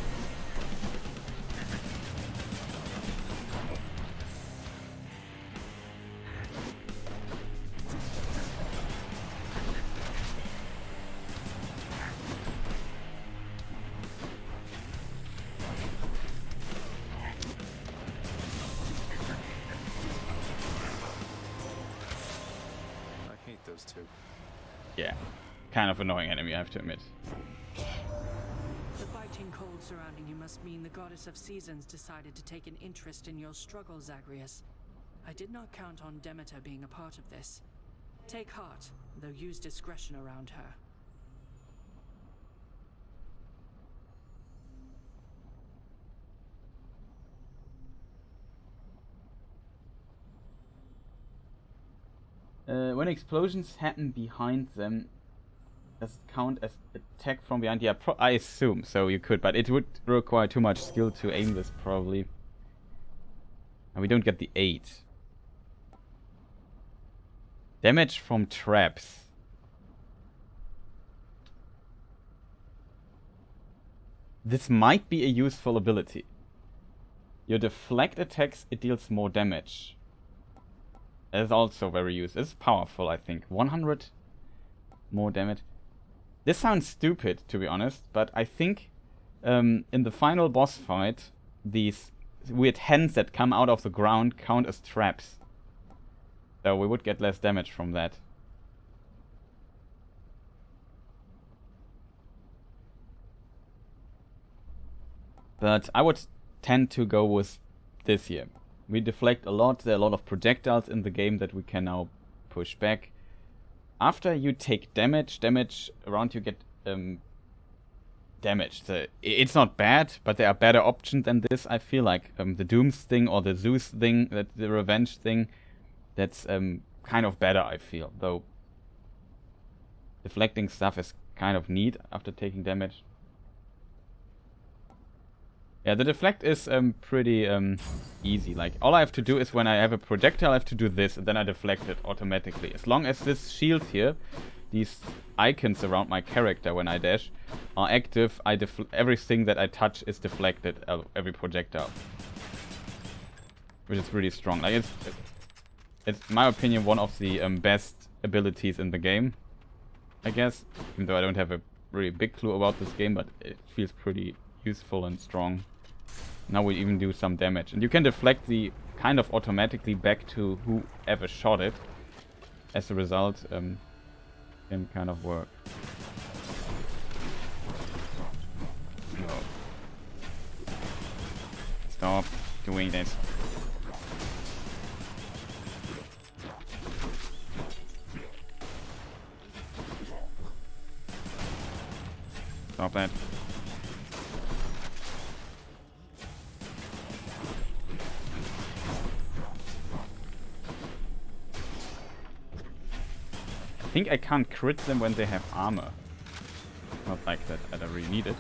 I hate those two. Yeah. Kind of annoying enemy, I have to admit. The biting cold surrounding you must mean the goddess of seasons decided to take an interest in your struggle, Zagreus. I did not count on Demeter being a part of this. Take heart, though use discretion around her. When explosions happen behind them, does it count as attack from behind? Yeah, I assume so. You could, but it would require too much skill to aim this probably. And we don't get the 8. Damage from traps. This might be a useful ability. Your deflect attacks, it deals more damage. That is also very useful. It's powerful, I think. 100 more damage. This sounds stupid, to be honest, but I think in the final boss fight, these weird hens that come out of the ground count as traps. So we would get less damage from that. But I would tend to go with this here. We deflect a lot. There are a lot of projectiles in the game that we can now push back. After you take damage around you get damage. So it's not bad, but there are better options than this, I feel like. The Dooms thing or the Zeus thing, the Revenge thing, that's kind of better, I feel. Though deflecting stuff is kind of neat after taking damage. Yeah, the deflect is pretty easy. Like, all I have to do is when I have a projectile, I have to do this, and then I deflect it automatically. As long as this shield here, these icons around my character when I dash, are active, everything that I touch is deflected, every projectile. Which is really strong. Like, it's in my opinion, one of the best abilities in the game, I guess. Even though I don't have a really big clue about this game, but it feels pretty useful and strong. Now we even do some damage. And you can deflect the kind of automatically back to whoever shot it. As a result, can kind of work. No. Stop doing this. Stop that. I think I can't crit them when they have armor. Not like that I really need it.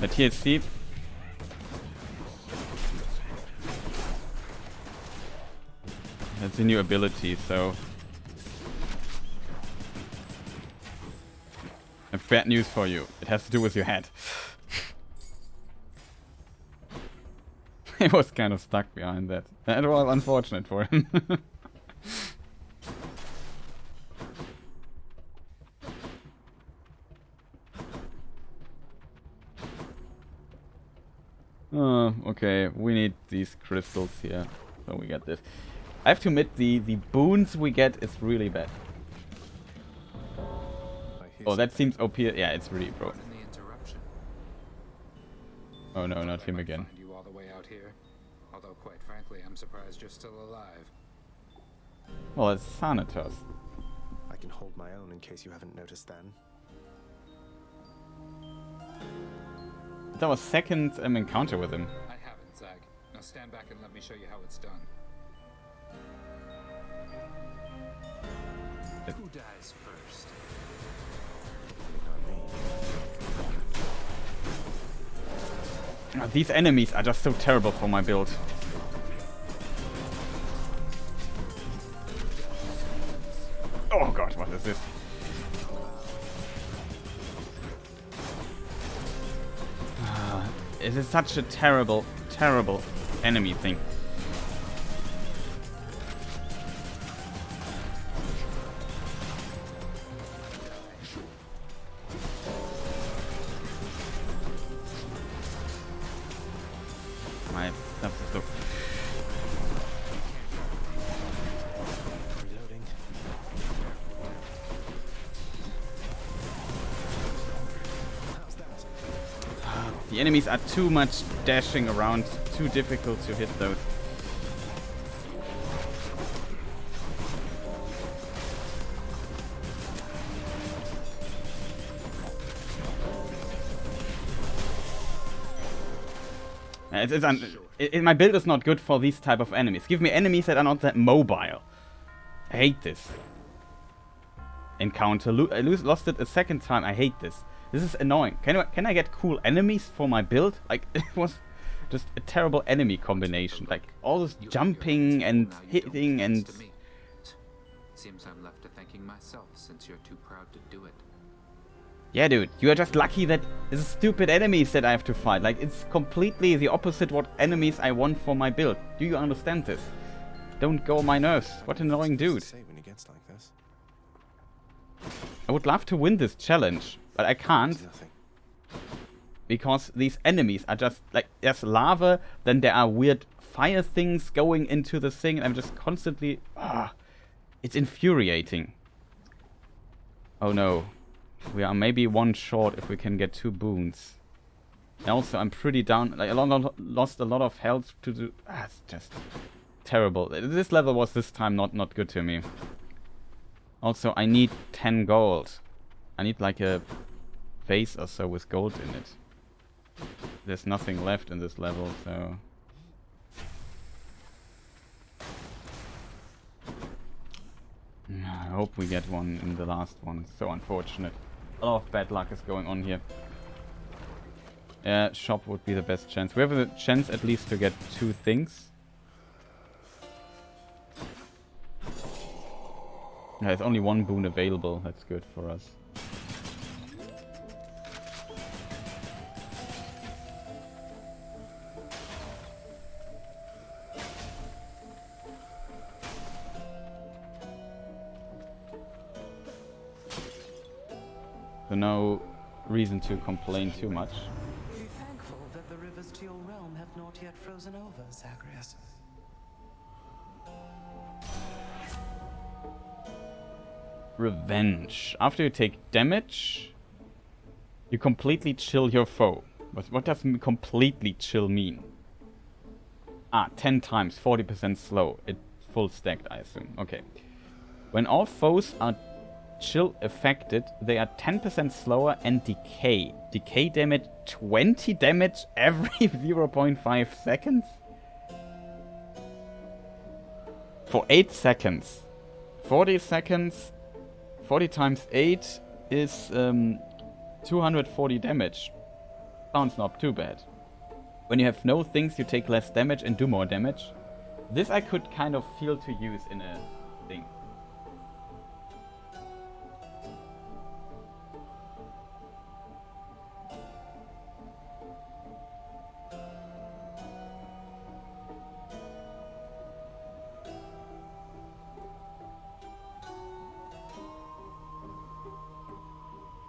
But here, see. That's a new ability, so. I have bad news for you. It has to do with your head. He was kind of stuck behind that. That was unfortunate for him. Okay, we need these crystals here. So we get this. I have to admit, the boons we get is really bad. Oh, that seems OP. Yeah, it's really broken. Oh no, not him again. You all the way out here. Although, quite frankly, I'm surprised you're still alive. Well, it's Thanatos. I can hold my own in case you haven't noticed then. It's our second encounter with him. I haven't, Zag. Now stand back and let me show you how it's done. Who dies first? These enemies are just so terrible for my build. Oh god, what is this? It is such a terrible, terrible enemy thing. My stuff is so... Reloading. How's that? The enemies are too much dashing around, too difficult to hit those. My build is not good for these type of enemies. Give me enemies that are not that mobile. I hate this. Encounter. I lost it a second time. I hate this. This is annoying. Can I get cool enemies for my build? Like, it was just a terrible enemy combination. Like, all this jumping and hitting and... Seems I'm left to thanking myself since you're too proud to do it. Yeah, dude, you are just lucky that it's stupid enemies that I have to fight. Like, it's completely the opposite what enemies I want for my build. Do you understand this? Don't go on my nerves. What an annoying dude. I would love to win this challenge, but I can't. Because these enemies are just, like, there's lava, then there are weird fire things going into the thing, and I'm just constantly... it's infuriating. Oh no. We are maybe one short if we can get 2 boons. And also, I'm pretty down. Like, I lost a lot of health to do. It's just terrible. This level was this time not good to me. Also, I need 10 gold. I need like a vase or so with gold in it. There's nothing left in this level, so... I hope we get one in the last one. So unfortunate. A lot of bad luck is going on here. Yeah, shop would be the best chance. We have a chance at least to get 2 things. There's only 1 boon available. That's good for us. So no reason to complain too much. Be thankful that the rivers to your realm have not yet frozen over, Zagreus. Revenge. After you take damage, you completely chill your foe. What does completely chill mean? 10 times, 40% slow. It full stacked, I assume. Okay. When all foes are chill affected, they are 10% slower and decay. Decay damage, 20 damage every 0.5 seconds? For 8 seconds. 40 seconds, 40 times 8 is 240 damage. Sounds not too bad. When you have no things, you take less damage and do more damage. This I could kind of feel to use in a thing.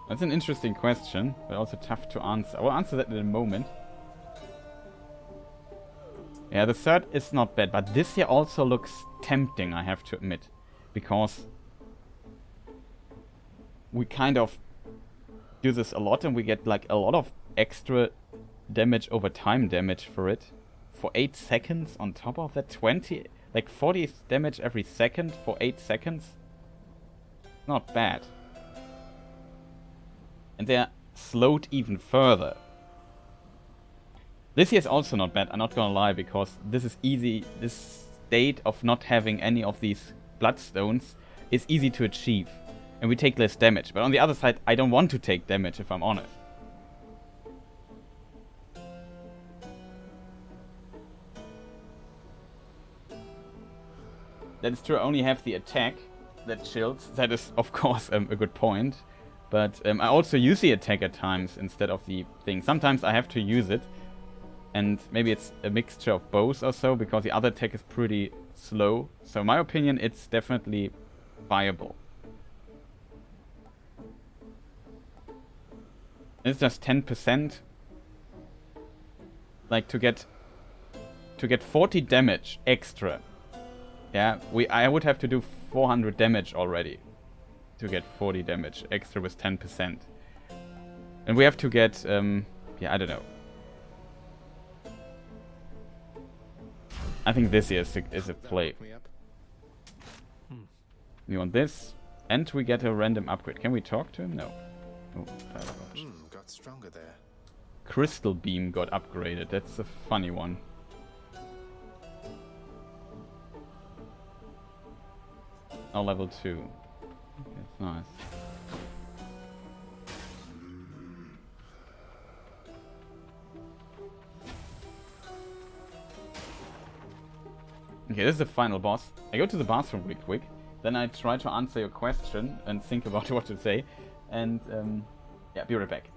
That's an interesting question, but also tough to answer. I will answer that in a moment. Yeah, the third is not bad, but this here also looks tempting, I have to admit. Because we kind of do this a lot and we get like a lot of extra damage over time damage for it. For 8 seconds on top of that, 20, like 40 damage every second for 8 seconds. Not bad. And they're slowed even further. This here is also not bad, I'm not gonna lie, because this is easy. This state of not having any of these bloodstones is easy to achieve. And we take less damage. But on the other side, I don't want to take damage, if I'm honest. That is true, I only have the attack that chills. That is, of course, a good point. But I also use the attack at times instead of the thing. Sometimes I have to use it. And maybe it's a mixture of both or so, because the other attack is pretty slow. So in my opinion, it's definitely viable. It's just 10%. Like to get 40 damage extra. Yeah, I would have to do 400 damage already to get 40 damage extra with 10%. And we have to get, yeah, I don't know. I think this here is a play. Me up. We want this, and we get a random upgrade. Can we talk to him? No. Oh, Got stronger there. Crystal Beam got upgraded. That's a funny one. Oh, level 2. That's nice. Okay, this is the final boss. I go to the bathroom real quick, then I try to answer your question and think about what to say, and yeah, be right back.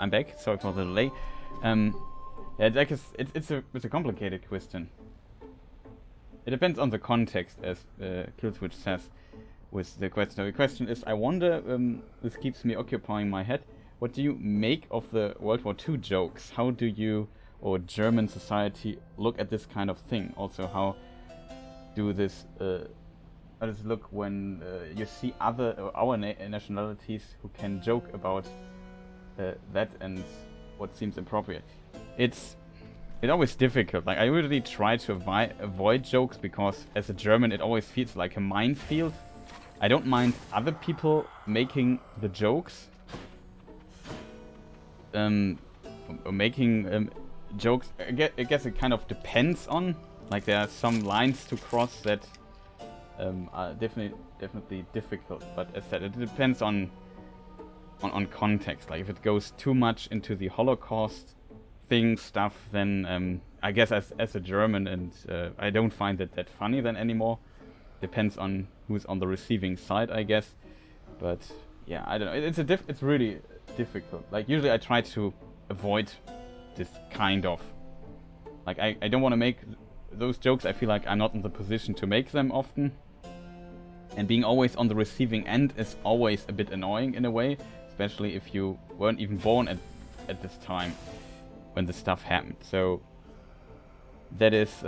I'm back. Sorry for the delay. Yeah, it's a complicated question. It depends on the context, as Killswitch says with the question. The question is, I wonder, this keeps me occupying my head, what do you make of the World War II jokes? How do you, or German society, look at this kind of thing? Also, how do this, how does it look when you see our nationalities who can joke about that and what seems appropriate? It's always difficult. Like, I really try to avoid jokes because as a German it always feels like a minefield. I don't mind other people making the jokes, or making jokes. I guess it kind of depends on, like, there are some lines to cross that are definitely difficult, but as I said, it depends on context. Like, if it goes too much into the Holocaust stuff, then I guess as a German, and I don't find that funny then anymore. Depends on who's on the receiving side, I guess. But yeah, I don't know. It's really difficult. Like, usually I try to avoid this kind of, like, I don't want to make those jokes. I feel like I'm not in the position to make them often, and being always on the receiving end is always a bit annoying in a way, especially if you weren't even born at this time when this stuff happened. So that is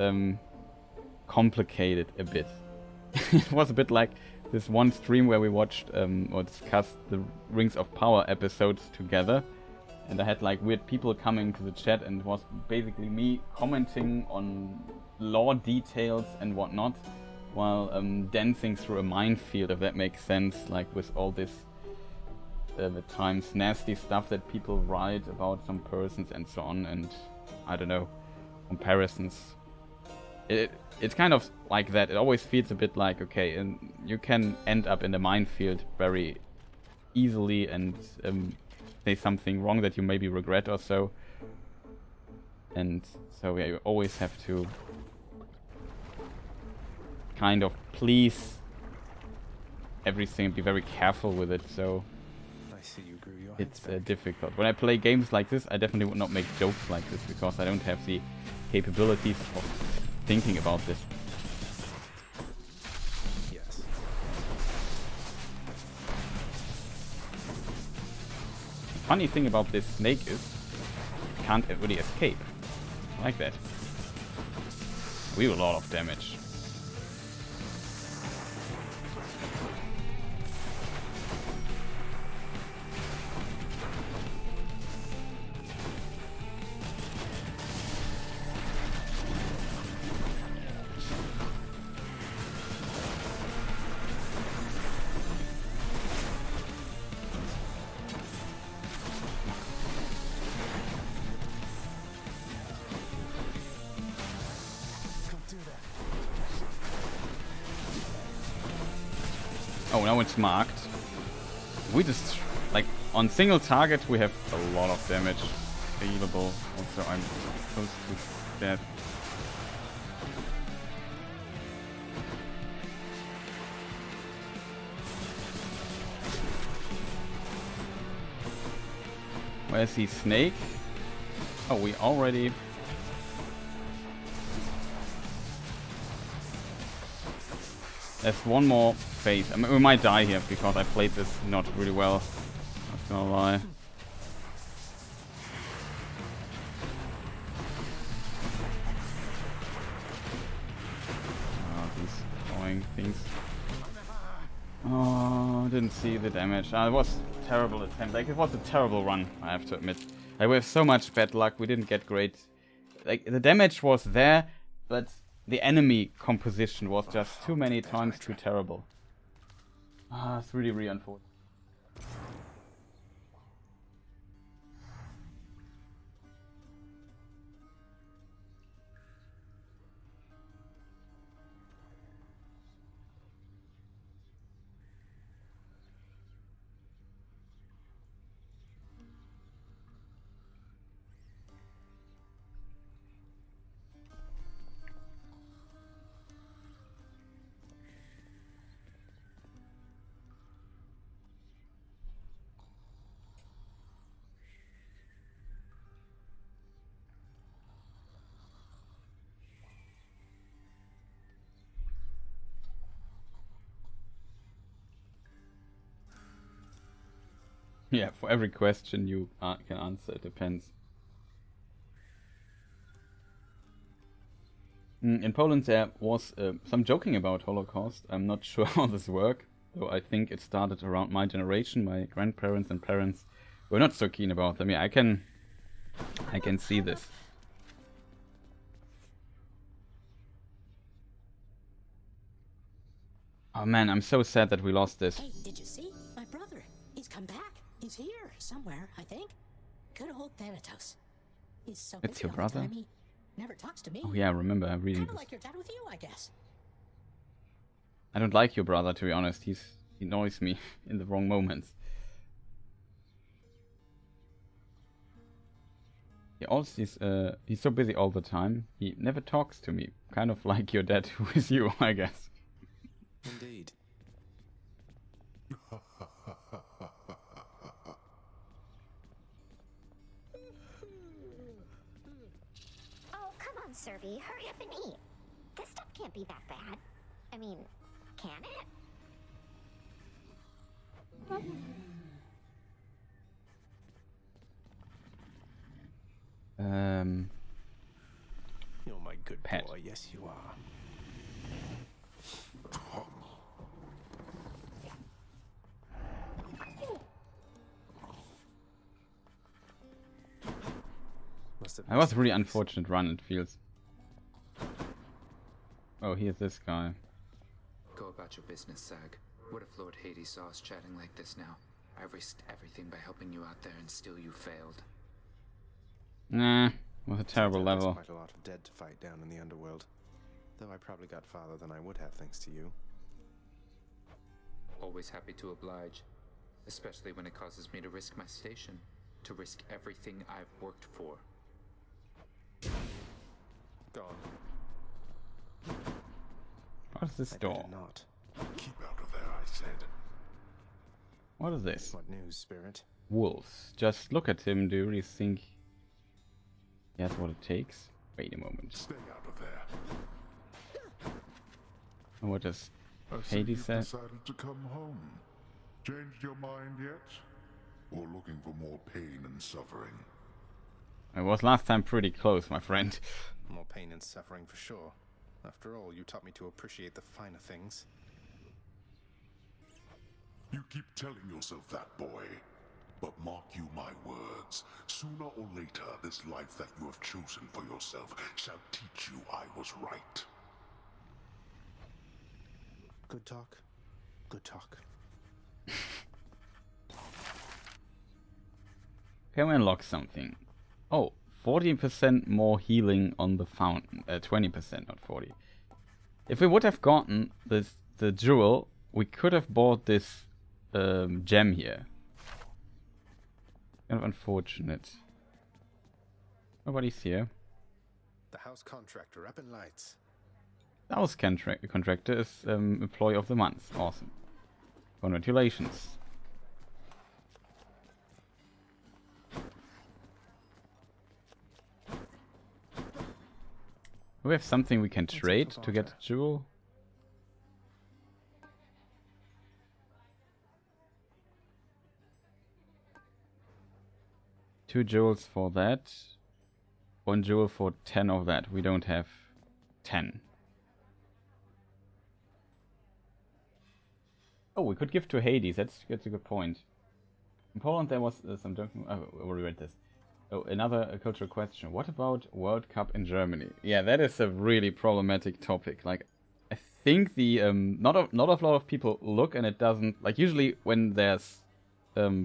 complicated a bit. It was a bit like this one stream where we watched or discussed the Rings of Power episodes together, and I had like weird people coming to the chat, and it was basically me commenting on lore details and whatnot while dancing through a minefield, if that makes sense, like with all this at times nasty stuff that people write about some persons and so on, and I don't know, comparisons. It's kind of like that. It always feels a bit like, okay, and you can end up in the minefield very easily and say something wrong that you maybe regret or so. And so yeah, you always have to kind of please everything and be very careful with it. So I see you grew your it's heads back. difficult. When I play games like this, I definitely would not make jokes like this because I don't have the capabilities of thinking about this. Yes. The funny thing about this snake is it can't really escape. I like that. We do a lot of damage. Oh, now it's marked. We just, like, on single target we have a lot of damage available. Also, I'm close to death. Where's the snake? Oh, we already... There's one more phase. I mean, we might die here because I played this not really well. Not gonna lie. Oh, these annoying things. Oh, didn't see the damage. It was a terrible attempt. Like, it was a terrible run, I have to admit. Like, we have so much bad luck. We didn't get great... Like, the damage was there, but the enemy composition was just too many times too terrible. It's really, really unfortunate. Yeah, for every question you can answer, it depends. In Poland there was some joking about Holocaust. I'm not sure how this worked, though I think it started around my generation. My grandparents and parents were not so keen about them. Yeah, I can see this. Oh man, I'm so sad that we lost this. Hey, did you see? My brother. He's come back. He's here somewhere, I think. Good old Thanatos. He's so busy It's your all the brother? time, he never talks to me. Oh yeah, I remember reading Kinda this. like your dad with you, I guess. I don't like your brother, to be honest. He annoys me in the wrong moments. He's so busy all the time. He never talks to me. Kind of like your dad with you, I guess. Indeed. Oh, come on, Serby. Hurry up and eat. This stuff can't be that bad. I mean, can it? You're my good Pet. boy. Yes, you are. That was a really unfortunate run, it feels. Oh, here's this guy. Go about your business, Sag. What if Lord Hades saw us chatting like this now? I risked everything by helping you out there and still you failed. Nah, it was a terrible There's level. quite a lot of dead to fight down in the underworld. Though I probably got farther than I would have thanks to you. Always happy to oblige. especially when it causes me to risk my station, to risk everything I've worked for. Gone. What is this I door? better not. Keep out of there, I said. What is this? What news, Spirit? Wolves. Just look at him. Do you really think he has what it takes? Wait a moment. Stay out of there. And what does I see Hades you've say? decided to come home. Changed your mind yet? Or looking for more pain and suffering? I was last time pretty close, my friend. More pain and suffering for sure. After all, you taught me to appreciate the finer things. You keep telling yourself that, boy. But mark you my words. Sooner or later, this life that you have chosen for yourself shall teach you I was right. Good talk. Good talk. Can we unlock something? Oh, 40% more healing on the fountain. 20%, not 40. If we would have gotten the jewel, we could have bought this gem here. Kind of unfortunate. Nobody's here. The house contractor up in lights. The house contractor is employee of the month. Awesome. Congratulations. Do we have something we can trade to get a jewel? Two jewels for that. One jewel for 10 of that. We don't have 10. Oh, we could give to Hades. That's a good point. In Poland there was some junk. Oh, I already read this. Oh, another cultural question. What about World Cup in Germany? Yeah, that is a really problematic topic. Like, I think the not a lot of people look, and it doesn't, like, usually when there's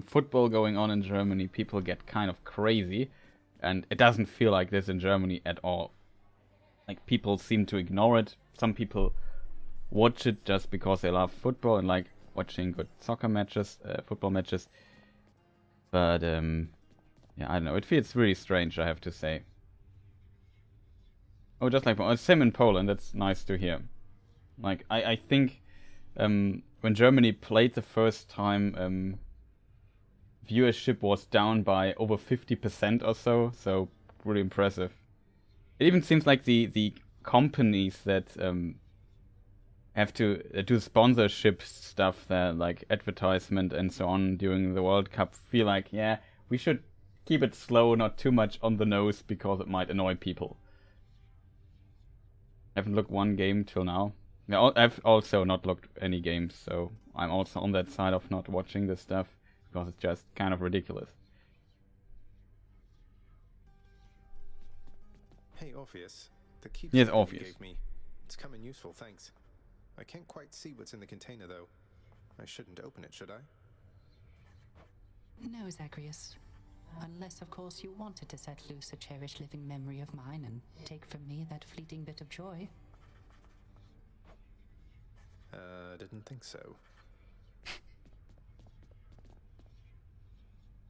football going on in Germany, people get kind of crazy, and it doesn't feel like this in Germany at all. Like, people seem to ignore it. Some people watch it just because they love football and like watching good soccer matches, football matches. But yeah, I don't know. It feels really strange, I have to say. Oh, just like same in Poland. That's nice to hear. Like, I think when Germany played the first time, viewership was down by over 50% or so. So really impressive. It even seems like the companies that have to do sponsorship stuff there, like advertisement and so on during the World Cup, feel like, yeah, we should keep it slow, not too much on the nose, because it might annoy people. I haven't looked one game till now. Yeah, I've also not looked any games, so I'm also on that side of not watching this stuff, because it's just kind of ridiculous. Hey, Orpheus. The keepsake Yes, you Orpheus. gave me. It's come in useful, thanks. I can't quite see what's in the container, though. I shouldn't open it, should I? No, Zagreus. Unless, of course, you wanted to set loose a cherished living memory of mine and take from me that fleeting bit of joy. Didn't think so.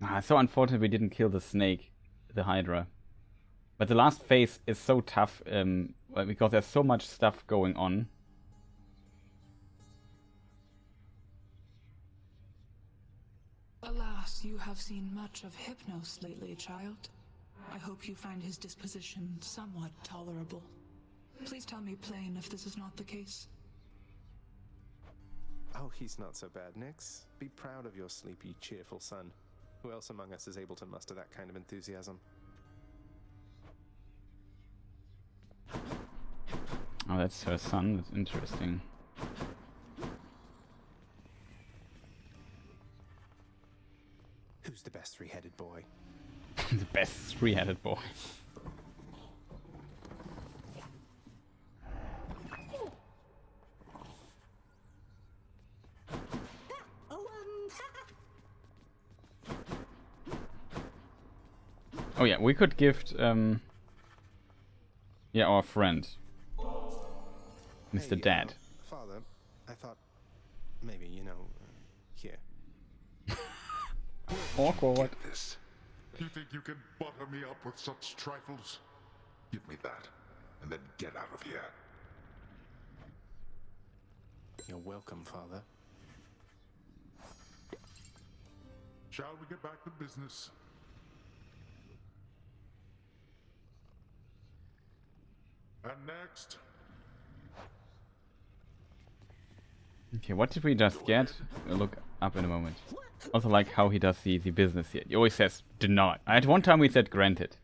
It's so unfortunate we didn't kill the snake, the Hydra. But the last phase is so tough because there's so much stuff going on. Alas, you have seen much of Hypnos lately, child. I hope you find his disposition somewhat tolerable. Please tell me plain if this is not the case. Oh, he's not so bad, Nix. Be proud of your sleepy, cheerful son. Who else among us is able to muster that kind of enthusiasm? Oh, that's her son. That's interesting. Who's the best three-headed boy? The best three-headed boy. Oh yeah, we could gift yeah, our friend, Mr. Hey, Dad. Father, I thought maybe, here. Awkward. Get this. You think you can butter me up with such trifles? Give me that, and then get out of here. You're welcome, Father. Shall we get back to business? And next, Okay, what did we just get? We'll look up in a moment. Also like how he does the business here. He always says denied. At one time we said granted.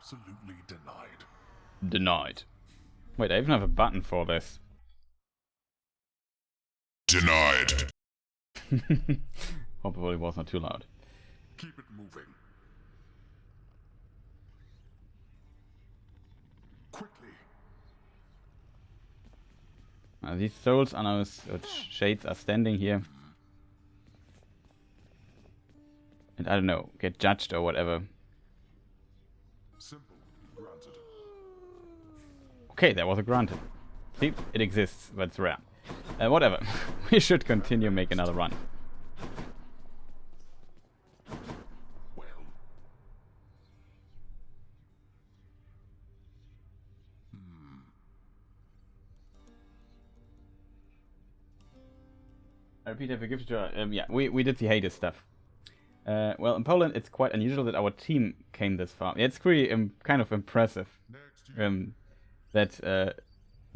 absolutely denied. Denied. Wait, I even have a button for this. Denied. Hopefully it was not too loud. Keep it moving. Quickly. These souls are now shades are standing here. And I don't know, get judged or whatever. Simple. Granted. Okay, that was a granted. See, it exists, but it's rare. Whatever. We should continue make another run. Well. I repeat, have a gift to yeah, we did the Hades stuff. Well, in Poland, it's quite unusual that our team came this far. Yeah, it's pretty kind of impressive that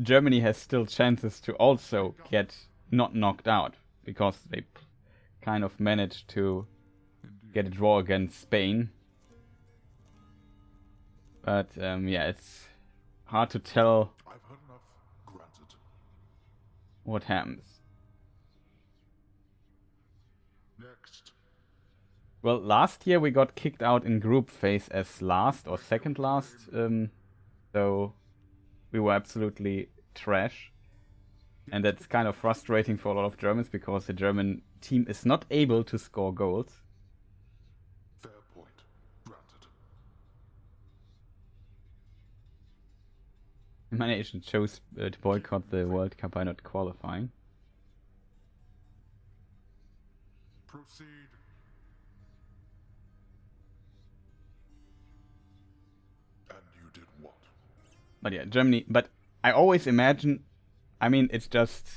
Germany has still chances to also get not knocked out, because they kind of managed to get a draw against Spain. But yeah, it's hard to tell I've heard enough. Granted. what happens. Next. Well, last year we got kicked out in group phase as last or second last, so we were absolutely trash. And that's kind of frustrating for a lot of Germans, because the German team is not able to score goals. Fair point. Granted. My nation chose to boycott the World Cup by not qualifying. Proceed. And you did what? But yeah, Germany. But I always imagine, I mean, it's just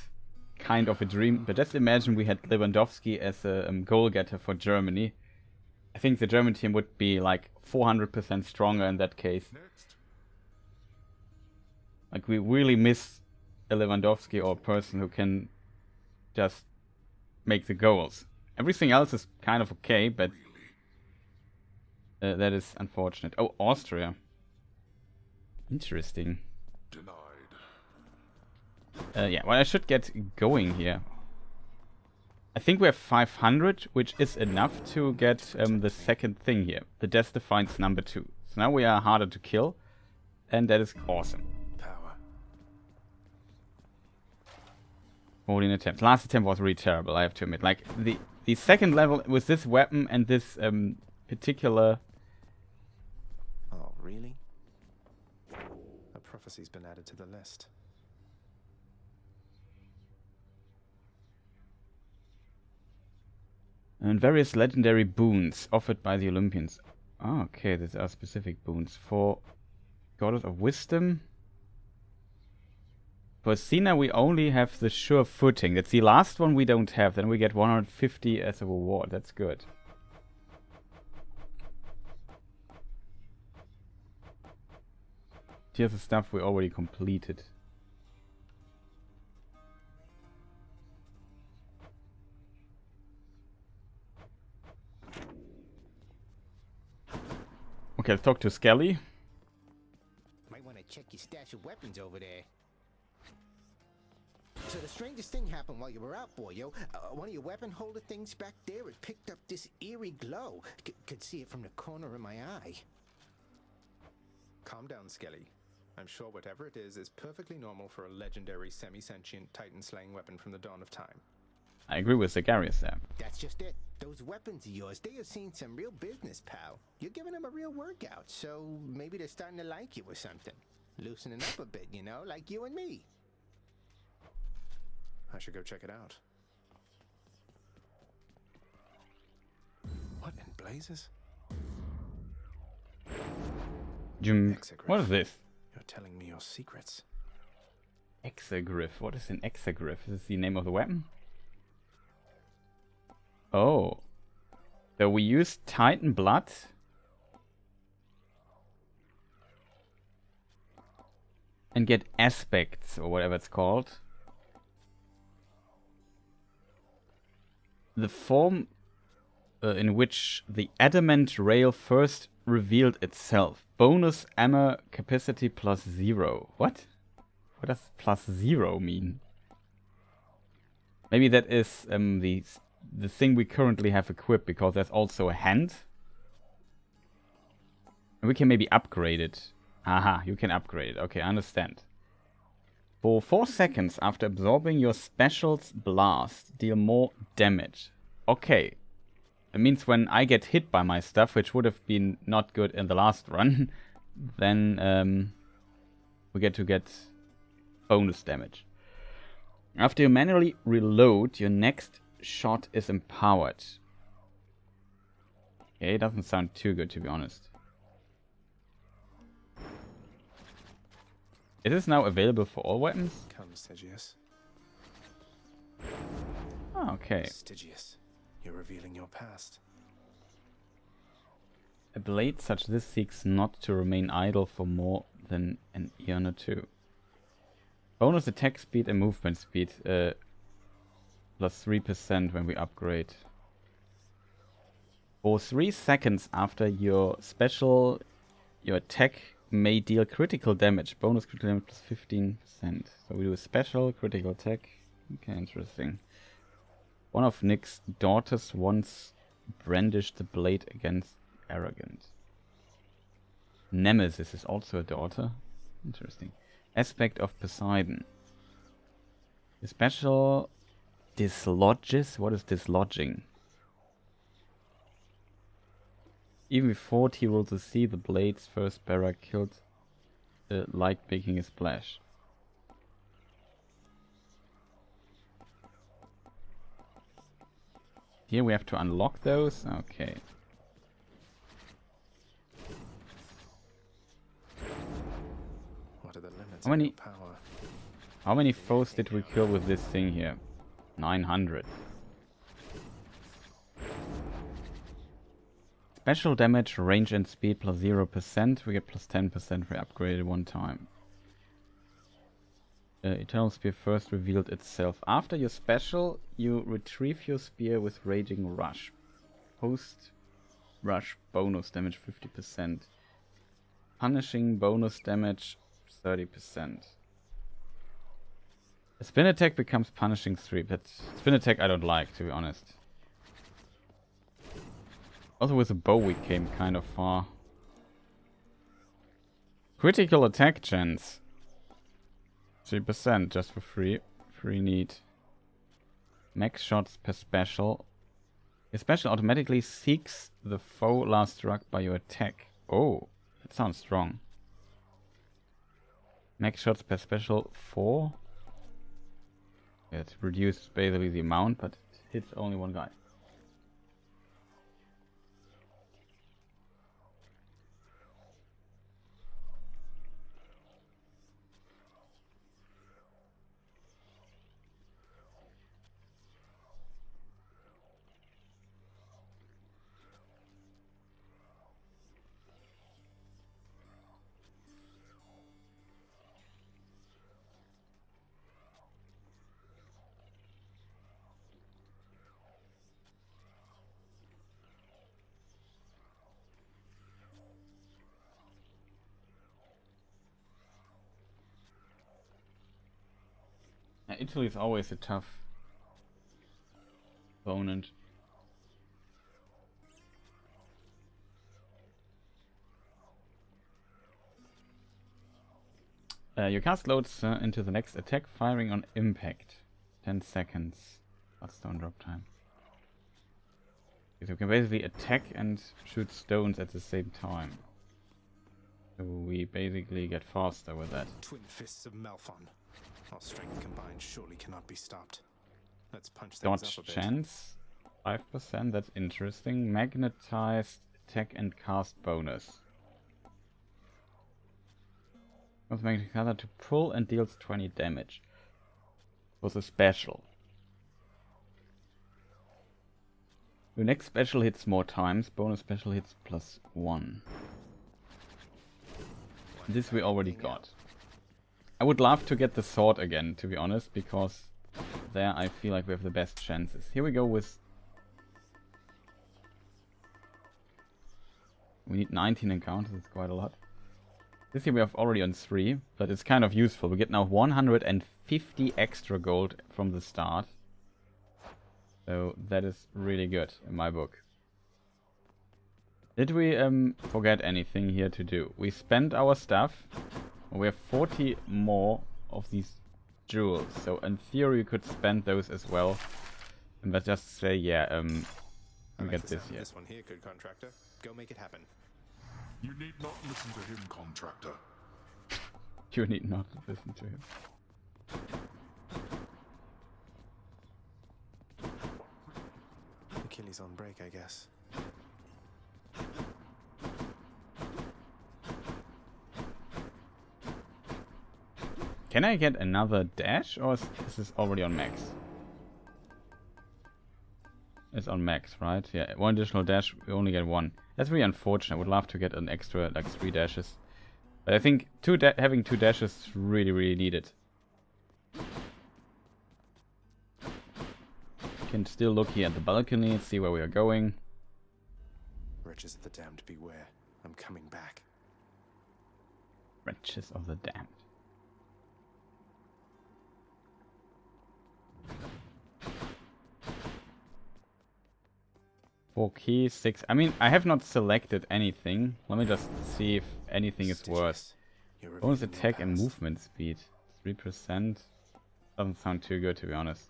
kind of a dream, but just imagine we had Lewandowski as a goal getter for Germany. I think the German team would be like 400% stronger in that case. Next. Like, we really miss a Lewandowski or a person who can just make the goals. Everything else is kind of okay, but that is unfortunate. Oh, Austria. Interesting. Denied. Yeah, well, I should get going here. I think we have 500, which is enough to get the second thing here. The Death Defiance number 2. So now we are harder to kill, and that is awesome. Power. 14 attempts. Last attempt was really terrible, I have to admit. Like, the second level with this weapon and this particular... Oh, really? A prophecy's been added to the list. And various legendary boons offered by the Olympians. Oh, okay, these are specific boons. For Goddess of Wisdom. For Athena, we only have the Sure Footing. That's the last one we don't have. Then we get 150 as a reward. That's good. Here's the stuff we already completed. Okay, let's talk to Skelly. Might want to check your stash of weapons over there. So the strangest thing happened while you were out, boyo. One of your weapon holder things back there, it picked up this eerie glow. Could see it from the corner of my eye. Calm down, Skelly. I'm sure whatever it is perfectly normal for a legendary semi-sentient titan-slaying weapon from the dawn of time. I agree with Zagarius there. That's just it. Those weapons of yours, they have seen some real business, pal. You're giving them a real workout, so maybe they're starting to like you or something. Loosening up a bit, you know, like you and me. A should go check it out. What in blazes? What is this? You're telling me your secrets. Exagriff. What is an exagriff? Is this the name of the weapon? Oh. So we use Titan blood. And get aspects, or whatever it's called. The form in which the adamant rail first revealed itself. Bonus armor capacity +0. What? What does +0 mean? Maybe that is the thing we currently have equipped, because there's also a hand. And we can maybe upgrade it. Aha, you can upgrade it. Okay, I understand. For 4 seconds after absorbing your special's blast, deal more damage. Okay. It means when I get hit by my stuff, which would have been not good in the last run, then we get to get bonus damage. After you manually reload, your next shot is empowered. Okay, it doesn't sound too good, to be honest. Is this now available for all weapons? Come, Stygius. Oh, okay. Stygius, you're revealing your past. A blade such this seeks not to remain idle for more than an eon or two. Bonus attack speed and movement speed +3% when we upgrade. For 3 seconds after your special, your attack may deal critical damage. Bonus critical damage +15%. So we do a special critical attack. Okay, interesting. One of Nick's daughters once brandished the blade against Arrogant. Nemesis is also a daughter. Interesting. Aspect of Poseidon. The special dislodges. What is dislodging? Even before he rolls the sea, the blade's first bearer killed the light making a splash. Here we have to unlock those. Okay. What are the limits How many of your power? How many foes did we kill with this thing here? 900. Special damage, range and speed +0%. We get +10% for upgraded one time. Eternal Spear first revealed itself. After your special, you retrieve your spear with Raging Rush. Post Rush bonus damage 50%. Punishing bonus damage 30%. A spin attack becomes punishing 3. But spin attack I don't like, to be honest. Also with a bow we came kind of far. Critical attack chance. 3% just for free. Free need. Max shots per special. Your special automatically seeks the foe last struck by your attack. Oh, that sounds strong. Max shots per special 4. Yeah, it reduces basically the amount, but it hits only one guy. Italy is always a tough opponent. Your cast loads into the next attack, firing on impact. 10 seconds. What's stone drop time? So you can basically attack and shoot stones at the same time. So we basically get faster with that. Twin fists of Malphon. Our strength combined surely cannot be stopped. Let's punch things Dodge up a bit. chance, 5%. That's interesting. Magnetized attack and cast bonus. With magnetic color to pull and deals 20 damage. Was a special. The next special hits more times. Bonus special hits +1. This we already got. I would love to get the sword again, to be honest, because there I feel like we have the best chances. Here we go with... We need 19 encounters, it's quite a lot. This here we have already on 3, but it's kind of useful. We get now 150 extra gold from the start. So that is really good in my book. Did we forget anything here to do? We spent our stuff. We have 40 more of these jewels. So in theory we could spend those as well. And let's just say, yeah, we get this here. This one here, good contractor. Go make it happen. You need not listen to him, contractor. You need not listen to him. Achilles on break, I guess. Can I get another dash, or is this already on max? It's on max, right? Yeah, one additional dash, we only get one. That's really unfortunate. I would love to get an extra, like 3 dashes. But I think having 2 dashes is really, really needed. Can still look here at the balcony, see where we are going. Wretches of the damned, beware. I'm coming back. Wretches of the damned. 4 keys, 6. I mean, I have not selected anything. Let me just see if anything is worth. Bonus attack and movement speed. 3%. Doesn't sound too good, to be honest.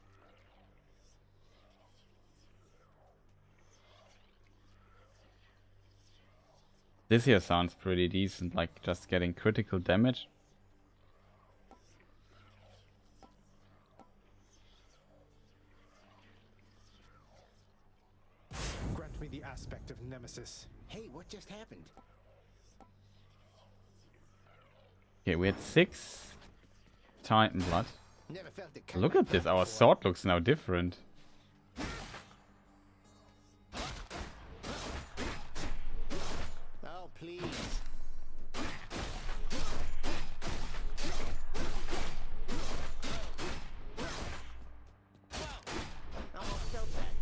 This here sounds pretty decent, like just getting critical damage. Grant me the aspect of Nemesis. Hey, what just happened? Okay, we had 6 Titan blood. Never felt it Look at this, our sword looks now different. Oh, please. Almost felt that.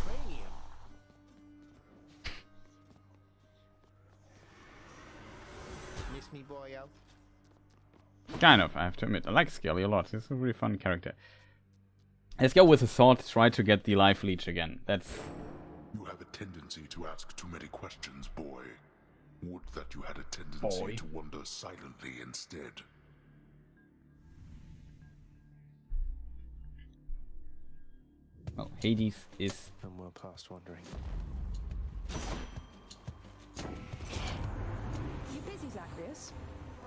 Cranium. Miss me, boyo? Kind of, I have to admit. I like Skelly a lot. He's a really fun character. Let's go with the sword, try to get the life leech again. That's... You have a tendency to ask too many questions, boy. Would that you had a tendency to wonder silently instead. Well, Hades is... I'm well past wondering. You busy, Zacharias?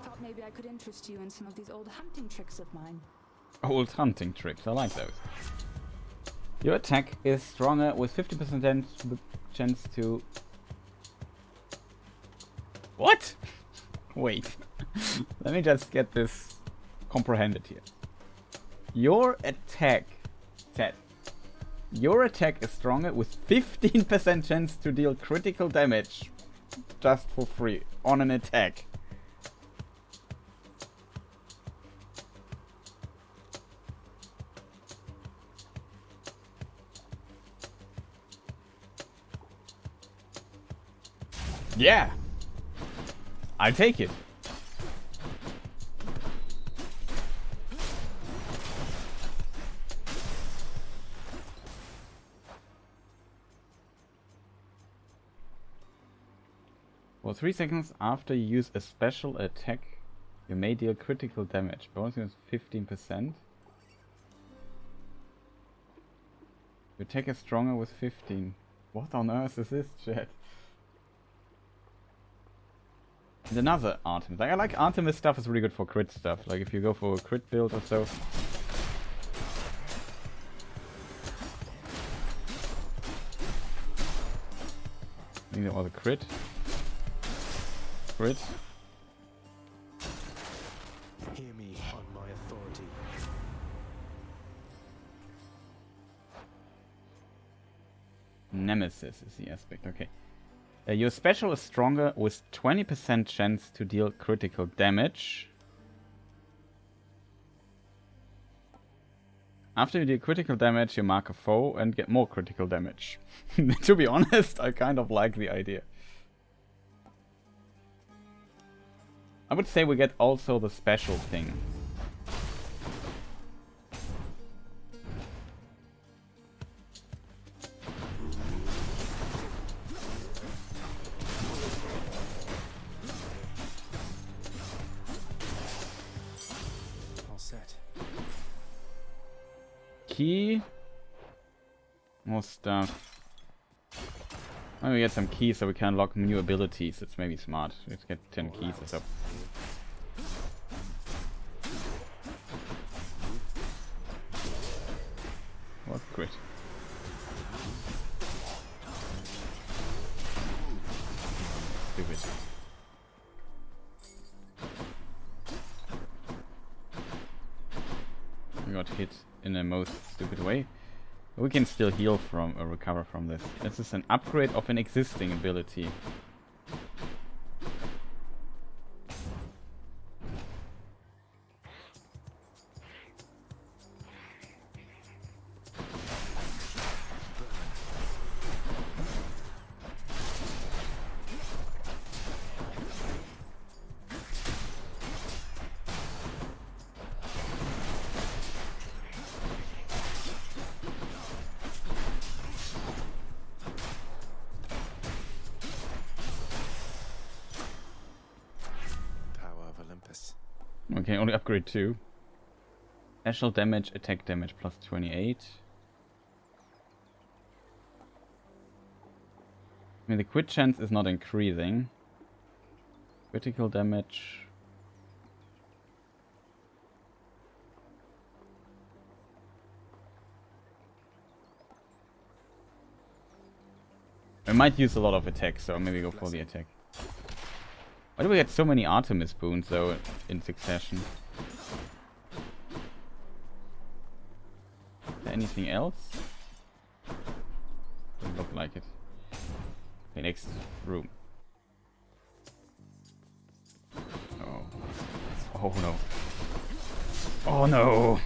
Thought maybe I could interest you in some of these old hunting tricks of mine. Old hunting tricks, I like those. Your attack is stronger with 50% chance to... What? Wait. Let me just get this comprehended here. Your attack, Ted. Your attack is stronger with 15% chance to deal critical damage just for free on an attack. Yeah, I'll take it. For 3 seconds after you use a special attack, you may deal critical damage. Bonus is 15%. Your attack is stronger with 15. What on earth is this, chat? And another Artemis. Like, I like Artemis stuff, is really good for crit stuff. Like if you go for a crit build or so. think that was a crit. Crit. Hear me on my authority. Nemesis is the aspect, okay. Your special is stronger with 20% chance to deal critical damage. After you deal critical damage, you mark a foe and get more critical damage. To be honest, I kind of like the idea. I would say we get also the special thing. All set. Key. More stuff. Maybe we get some keys so we can unlock new abilities. It's maybe smart. Let's get 10 keys or so. What crit? Stupid. We got hit in a most stupid way. We can still heal from or recover from this. This is an upgrade of an existing ability. Okay, only upgrade 2. Special damage, attack damage plus 28. I mean, the crit chance is not increasing. Critical damage. I might use a lot of attacks, so maybe go for the attack. Why do we get so many Artemis boons though in succession? Is there anything else? Doesn't look like it. Okay, next room. Oh. Oh no. Oh no!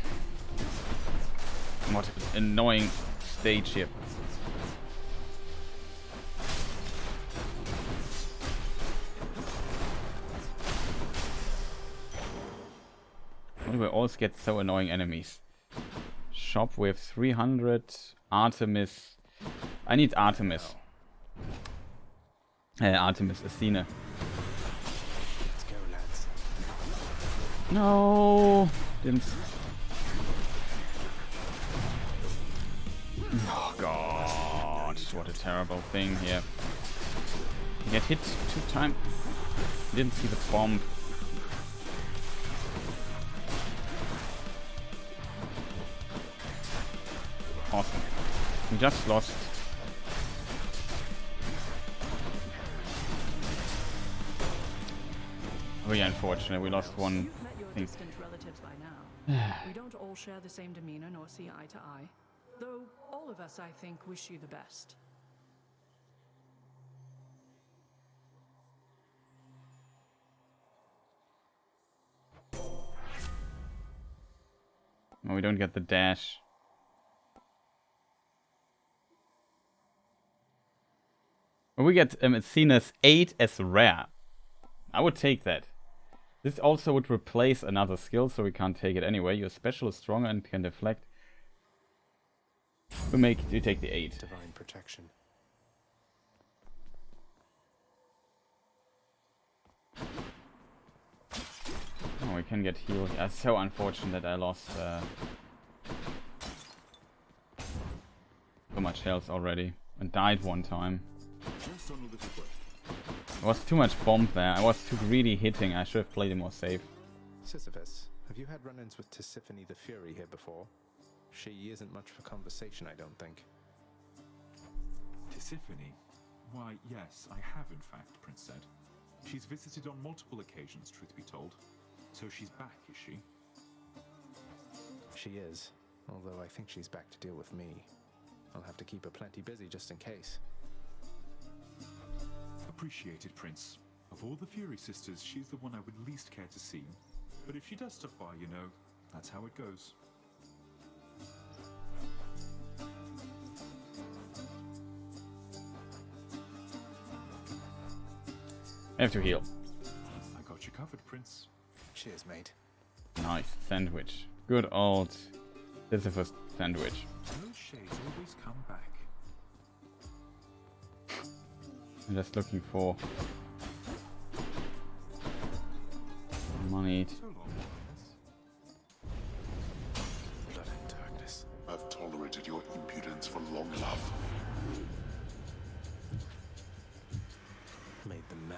What an annoying stage here. Why do we always get so annoying enemies? Shop with 300. Artemis. I need Artemis. Artemis, Athena. Let's go, lads. No! Didn't. Oh god, what a terrible thing here. You get hit 2 times. Didn't see the bomb. Awesome. We just lost. Very unfortunate, we lost one You've met your thing. distant relatives by now. We don't all share the same demeanor nor see eye to eye. Though all of us, I think, wish you the best. Oh, we don't get the dash. We get Athena's 8 as rare. I would take that. This also would replace another skill, so we can't take it anyway. Your special is stronger and can deflect. We take the 8. Divine protection. Oh, we can get healed. Yeah, it's so unfortunate that I lost so much health already and died one time. Just on a little break. There was too much bomb there. I was too greedy hitting. I should have played it more safe. Sisyphus, have you had run-ins with Tisiphone the Fury here before? She isn't much for conversation, I don't think. Tisiphone? Why, yes, I have in fact, Prince said. She's visited on multiple occasions, truth be told. So she's back, is she? She is, although I think she's back to deal with me. I'll have to keep her plenty busy just in case. Appreciated, Prince. Of all the Fury sisters, she's the one I would least care to see. But if she does stop by, you know, that's how it goes. I have to heal. I got you covered, Prince. Cheers, mate. Nice sandwich. Good old Philosopher sandwich. Those shades always come back. I'm just looking for money. So long, blood and darkness. I've tolerated your impudence for long enough. Made them mad.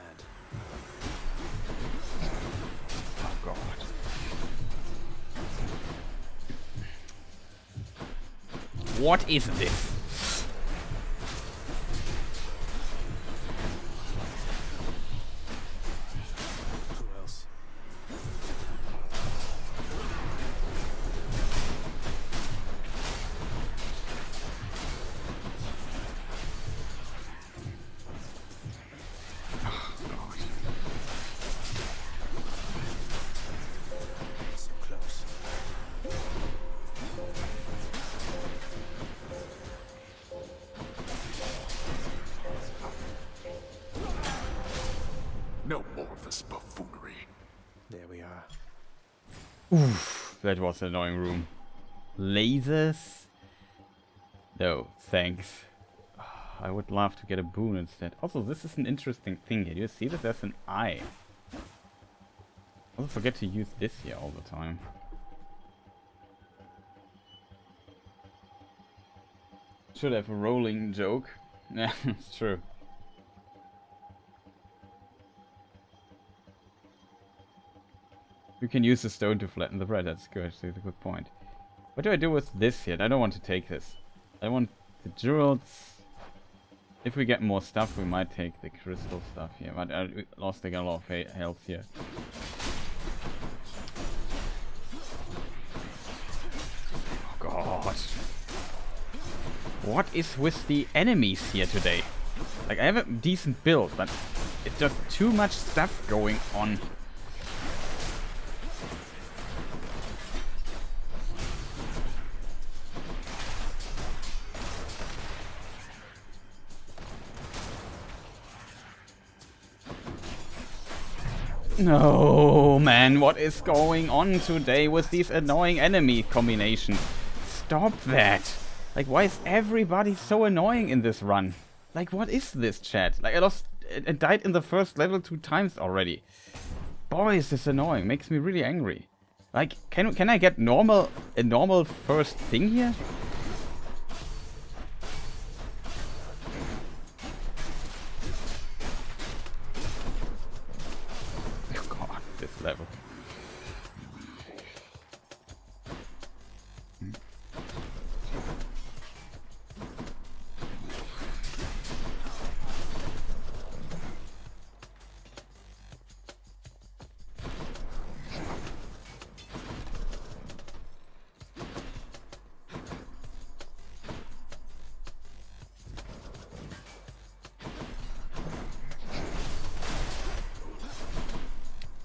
Oh god. What is this? Who else? So close. No more of this buffoonery. There we are. Oof, that was an annoying room. Lasers? No, thanks. I would love to get a boon instead. Also, this is an interesting thing here. You see this as an eye. I also forget to use this here all the time. Should have a rolling joke. Yeah, it's true. You can use the stone to flatten the bread. That's good. That's a good point. What do I do with this here? I don't want to take this. I want the jewels. If we get more stuff, we might take the crystal stuff here. But I lost a lot of health here. Oh god. What is with the enemies here today? Like, I have a decent build, but it's just too much stuff going on. No, man, what is going on today with these annoying enemy combinations? Stop that. Like, why is everybody so annoying in this run? Like, what is this, chat? Like, I died in the first level 2 times already. Boy, is this annoying. Makes me really angry. Like, can I get a normal first thing here? Level.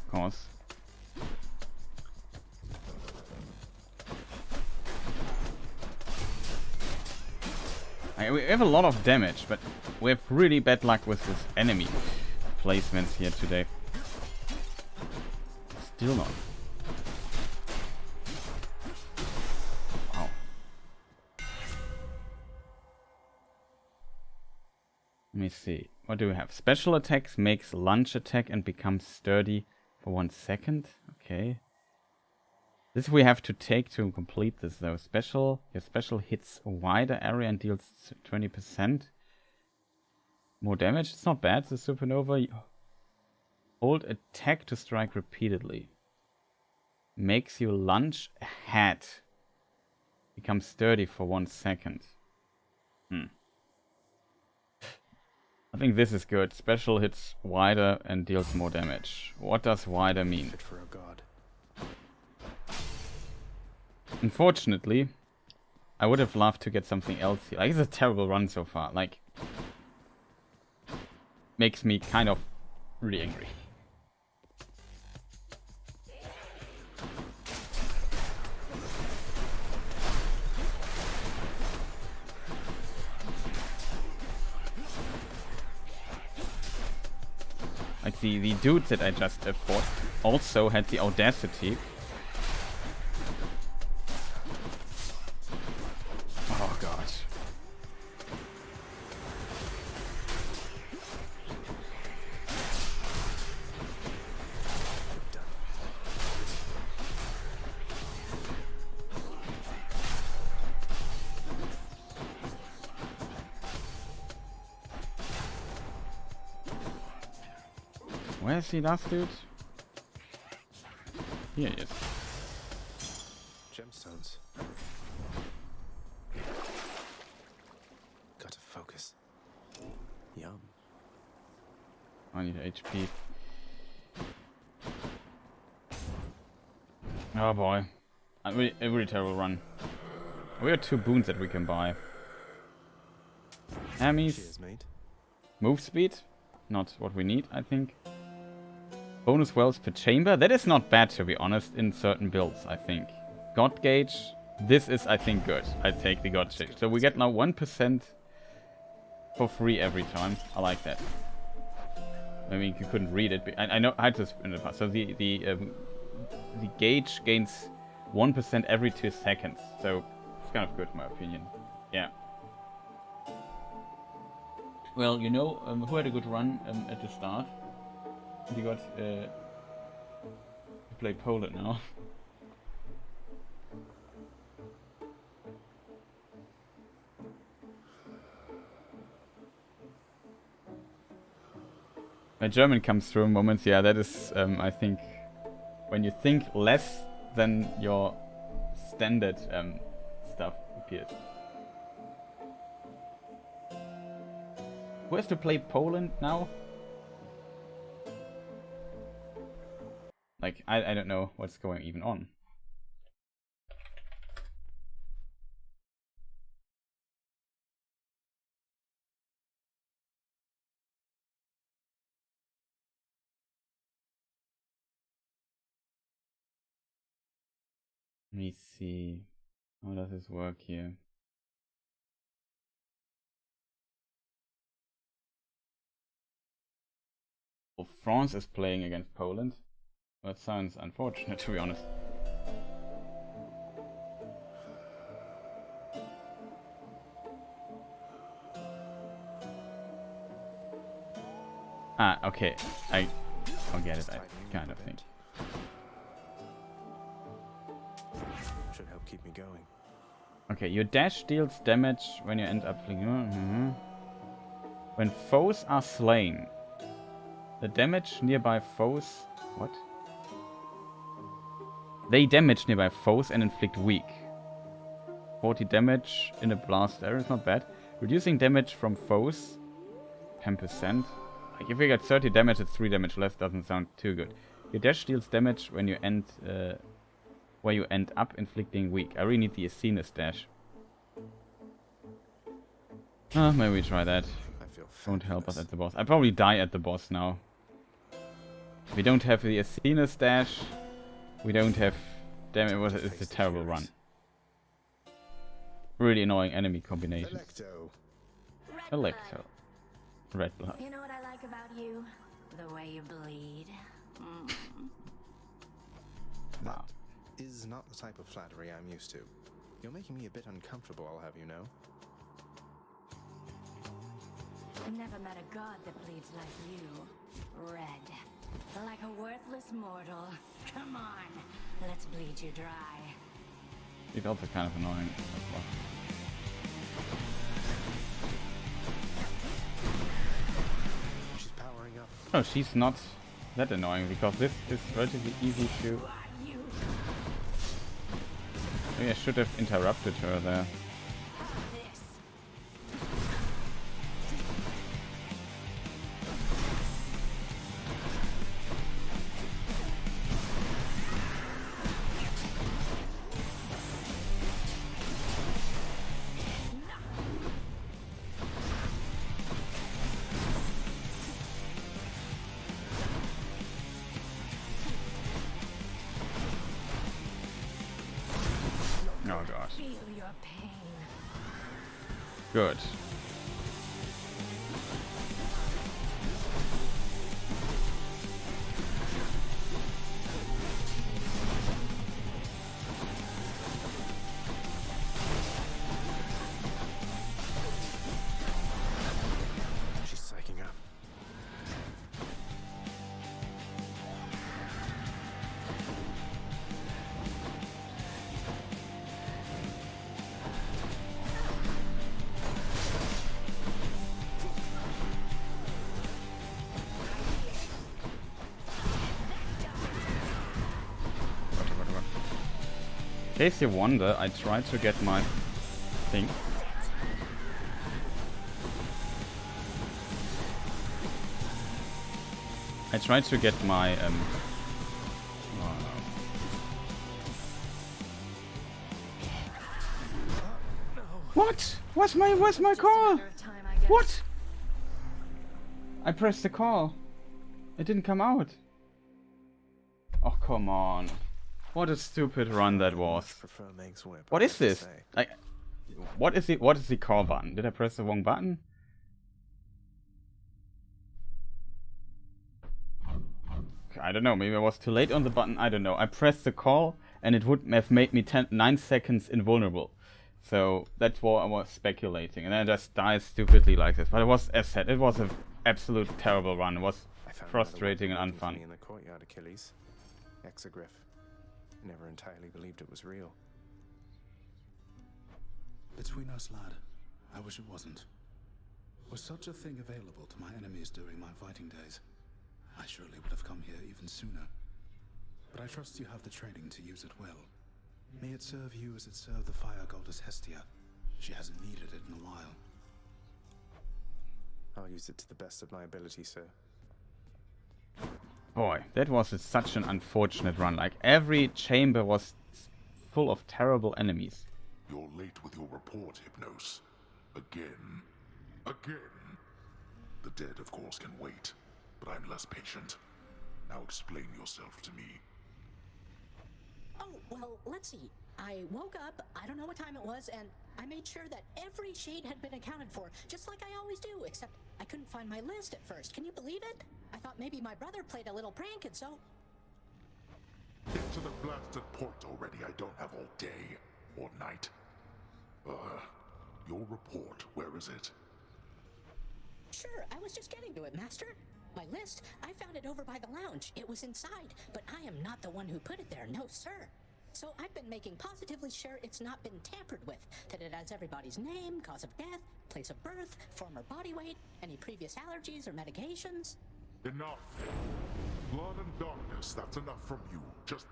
Of course. We have a lot of damage, but we have really bad luck with this enemy placements here today. Still not. Wow. Let me see. What do we have? Special attacks makes lunge attack and becomes sturdy for 1 second. Okay. This we have to take to complete this though. Your special hits a wider area and deals 20% more damage. It's not bad. The supernova. Hold attack to strike repeatedly. Makes you lunge ahead. Becomes sturdy for 1 second. I think this is good. Special hits wider and deals more damage. What does wider mean? Fit for a god. Unfortunately, I would have loved to get something else here. Like, it's a terrible run so far. Like, makes me kind of really angry. Like, the dudes that I just fought also had the audacity. Oh god. Where's the last dude? Here he is. Gemstones. Gotta focus. Yum. I need HP. Oh boy. A really terrible run. We have 2 boons that we can buy. Hermes. Cheers, mate. Move speed. Not what we need, I think. Bonus wells per chamber. That is not bad, to be honest, in certain builds, I think. God gauge. This is, I think, good. I take the God gauge. So we get now 1% for free every time. I like that. I mean, you couldn't read it, but I know I had this in the past. So the gauge gains 1% every 2 seconds. So it's kind of good, in my opinion. Yeah. Well, you know, who had a good run at the start? We got to play Poland now. My German comes through in moments. Yeah, that is, I think, when you think less than your standard stuff appears. Who has to play Poland now? Like, I don't know what's going even on. Let me see. How does this work here? Well, France is playing against Poland. That sounds unfortunate, to be honest. Ah, okay. I'll get it, I kind of think. Should help keep me going. Okay, your dash deals damage when you end up fleeing. When foes are slain, the damage nearby foes... What? They damage nearby foes and inflict weak. 40 damage in a blast area is not bad. Reducing damage from foes, 10%. Like, if you get 30 damage, it's 3 damage less. Doesn't sound too good. Your dash deals damage when you end... where you end up inflicting weak. I really need the Athena dash. Maybe we try that. Won't help us at the boss. I probably die at the boss now. We don't have the Athena dash. We don't have... Damn it, it's a terrible run. Really annoying enemy combinations. Electo. Red blood. You know what I like about you? The way you bleed. That is not the type of flattery I'm used to. You're making me a bit uncomfortable, I'll have you know. Never met a god that bleeds like you. Red. Like a worthless mortal. Come on, let's bleed you dry. It's also kind of annoying as well. She's powering up. Oh, she's not that annoying because this is relatively easy to... Maybe I should have interrupted her there. Oh god. Feel your pain. Good. She's psyching up. In case you wonder, I tried to get my thing. I tried to get my What? Where's my call? What? I pressed the call. It didn't come out. Oh, come on. What a stupid run that was. What is this? Like, what is the call button? Did I press the wrong button? I don't know, maybe I was too late on the button, I don't know. I pressed the call and it would have made me 9 seconds invulnerable. So that's what I was speculating, and then I just died stupidly like this. But it was, as said, it was an absolute terrible run. It was frustrating and unfun. In the courtyard, Achilles. Exogryph. Never entirely believed it was real. Between us, lad, I wish it wasn't. Was such a thing available to my enemies during my fighting days, I surely would have come here even sooner. But I trust you have the training to use it well. May it serve you as it served the fire goddess Hestia. She hasn't needed it in a while. I'll use it to the best of my ability, sir. Boy, that was such an unfortunate run. Like, every chamber was full of terrible enemies. You're late with your report, Hypnos. Again. Again. The dead, of course, can wait, but I'm less patient. Now explain yourself to me. Oh, well, let's see. I woke up, I don't know what time it was, and I made sure that every shade had been accounted for, just like I always do, except I couldn't find my list at first. Can you believe it? I thought maybe my brother played a little prank, and so... Get to the blasted point already. I don't have all day or night. Your report, where is it? Sure, I was just getting to it, Master. My list, I found it over by the lounge. It was inside, but I am not the one who put it there, no sir. So I've been making positively sure it's not been tampered with, that it has everybody's name, cause of death, place of birth, former body weight, any previous allergies or medications. Enough! Blood and darkness, that's enough from you. Just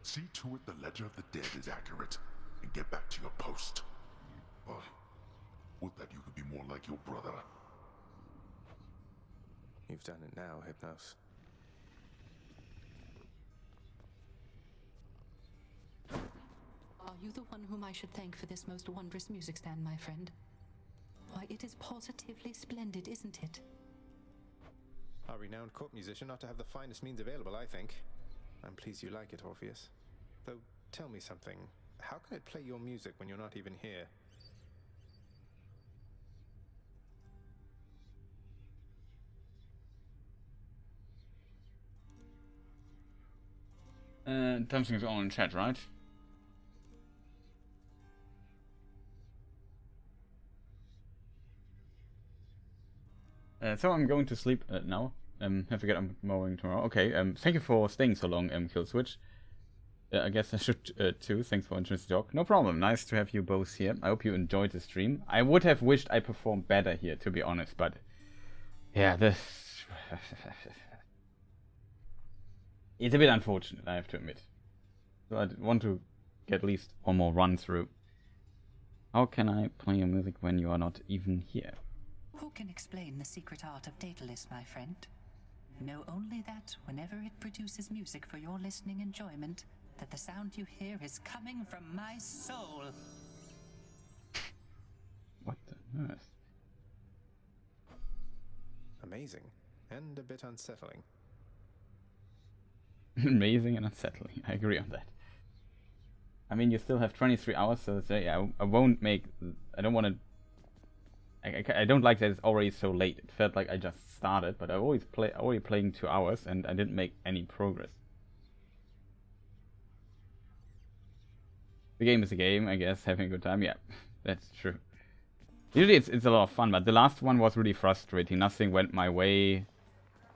see to it the ledger of the dead is accurate, and get back to your post. Would that you could be more like your brother. You've done it now, Hypnos. Are you the one whom I should thank for this most wondrous music stand, my friend? Why, it is positively splendid, isn't it? A renowned court musician ought to have the finest means available, I think. I'm pleased you like it, Orpheus. Though, tell me something. How can it play your music when you're not even here? Something's all in chat, right? So I'm going to sleep now. Have to get up mowing tomorrow. Okay, thank you for staying so long, Killswitch. I guess I should too. Thanks for interesting talk. No problem. Nice to have you both here. I hope you enjoyed the stream. I would have wished I performed better here, to be honest, but yeah, this it's a bit unfortunate, I have to admit. So I want to get at least one more run through. How can I play your music when you are not even here? Who can explain the secret art of Daedalus, my friend? Know only that whenever it produces music for your listening enjoyment, that the sound you hear is coming from my soul. What the earth? Amazing, and a bit unsettling. Amazing and unsettling. I agree on that. I mean, you still have 23 hours, so yeah, I won't make. I don't want to. I don't like that it's already so late. It felt like I just started, but I already playing 2 hours, and I didn't make any progress. The game is a game, I guess. Having a good time, yeah, that's true. Usually it's a lot of fun, but the last one was really frustrating. Nothing went my way.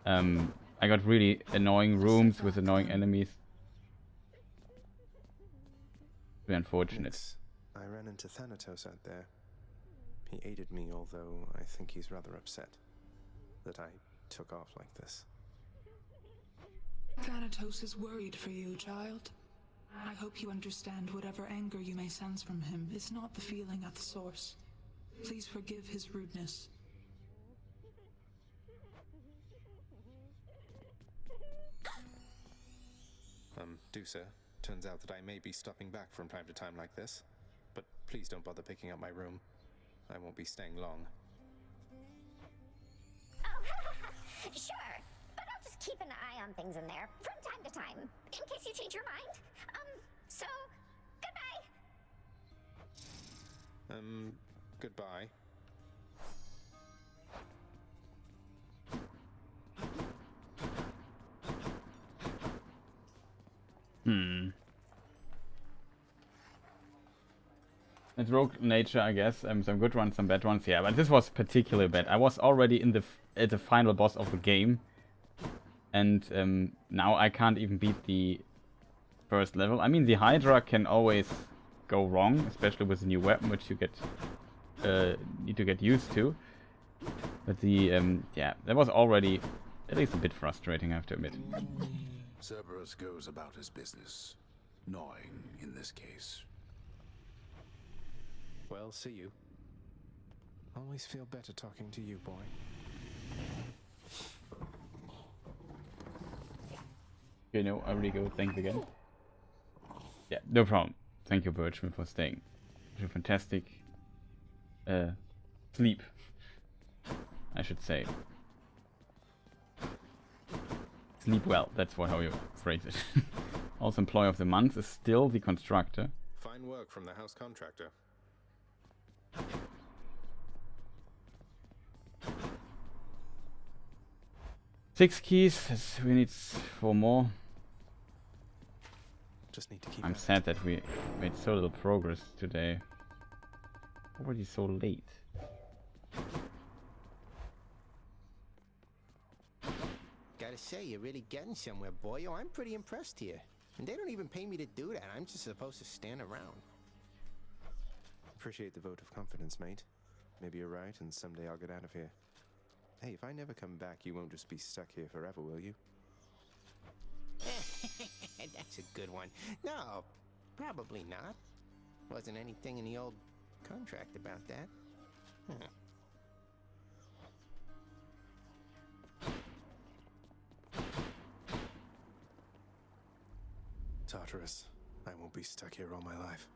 I got really annoying rooms with annoying enemies. Very unfortunate. Nix, I ran into Thanatos out there. He aided me, although I think he's rather upset that I took off like this. Thanatos is worried for you, child. I hope you understand whatever anger you may sense from him is not the feeling at the source. Please forgive his rudeness. Dusa, turns out that I may be stopping back from time to time like this, but please don't bother picking up my room. I won't be staying long. Oh, sure, but I'll just keep an eye on things in there from time to time, in case you change your mind. So, goodbye. Goodbye. It's rogue nature, I guess. Some good ones, some bad ones. Yeah, but this was particularly bad. I was already in at the final boss of the game, and now I can't even beat the first level. I mean, the Hydra can always go wrong, especially with the new weapon, which you need to get used to. But the yeah, that was already at least a bit frustrating, I have to admit. Cerberus goes about his business, gnawing in this case. Well, see you. Always feel better talking to you, boy. Okay, no, I really go. Thanks again. Yeah, no problem. Thank you, Birchman, for staying. You're fantastic. Sleep, I should say. Sleep well, that's how you phrase it. Also, employee of the month is still the constructor. Fine work from the house contractor. Six keys, we need 4 more. Just need to keep I'm sad that we made so little progress today. Already so late. Gotta say, you're really getting somewhere, boyo. I'm pretty impressed here. And they don't even pay me to do that. I'm just supposed to stand around. Appreciate the vote of confidence, mate. Maybe you're right, and someday I'll get out of here. Hey, if I never come back, you won't just be stuck here forever, will you? That's a good one. No, probably not. Wasn't anything in the old contract about that. Huh. Tartarus, I won't be stuck here all my life.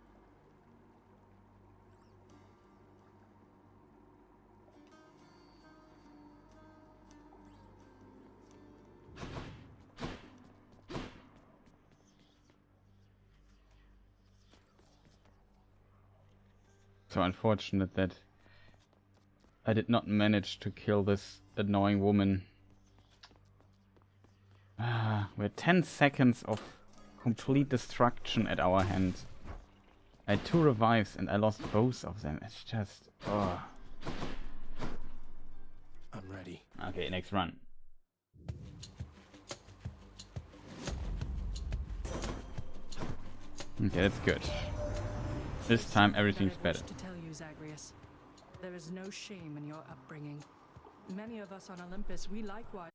So unfortunate that I did not manage to kill this annoying woman. We're 10 seconds of complete destruction at our hands. I had 2 revives and I lost both of them. It's just... oh. I'm ready. Okay, next run. Okay, that's good. This time everything's better. To tell you, Zagreus, there is no shame in your upbringing. Many of us on Olympus, we likewise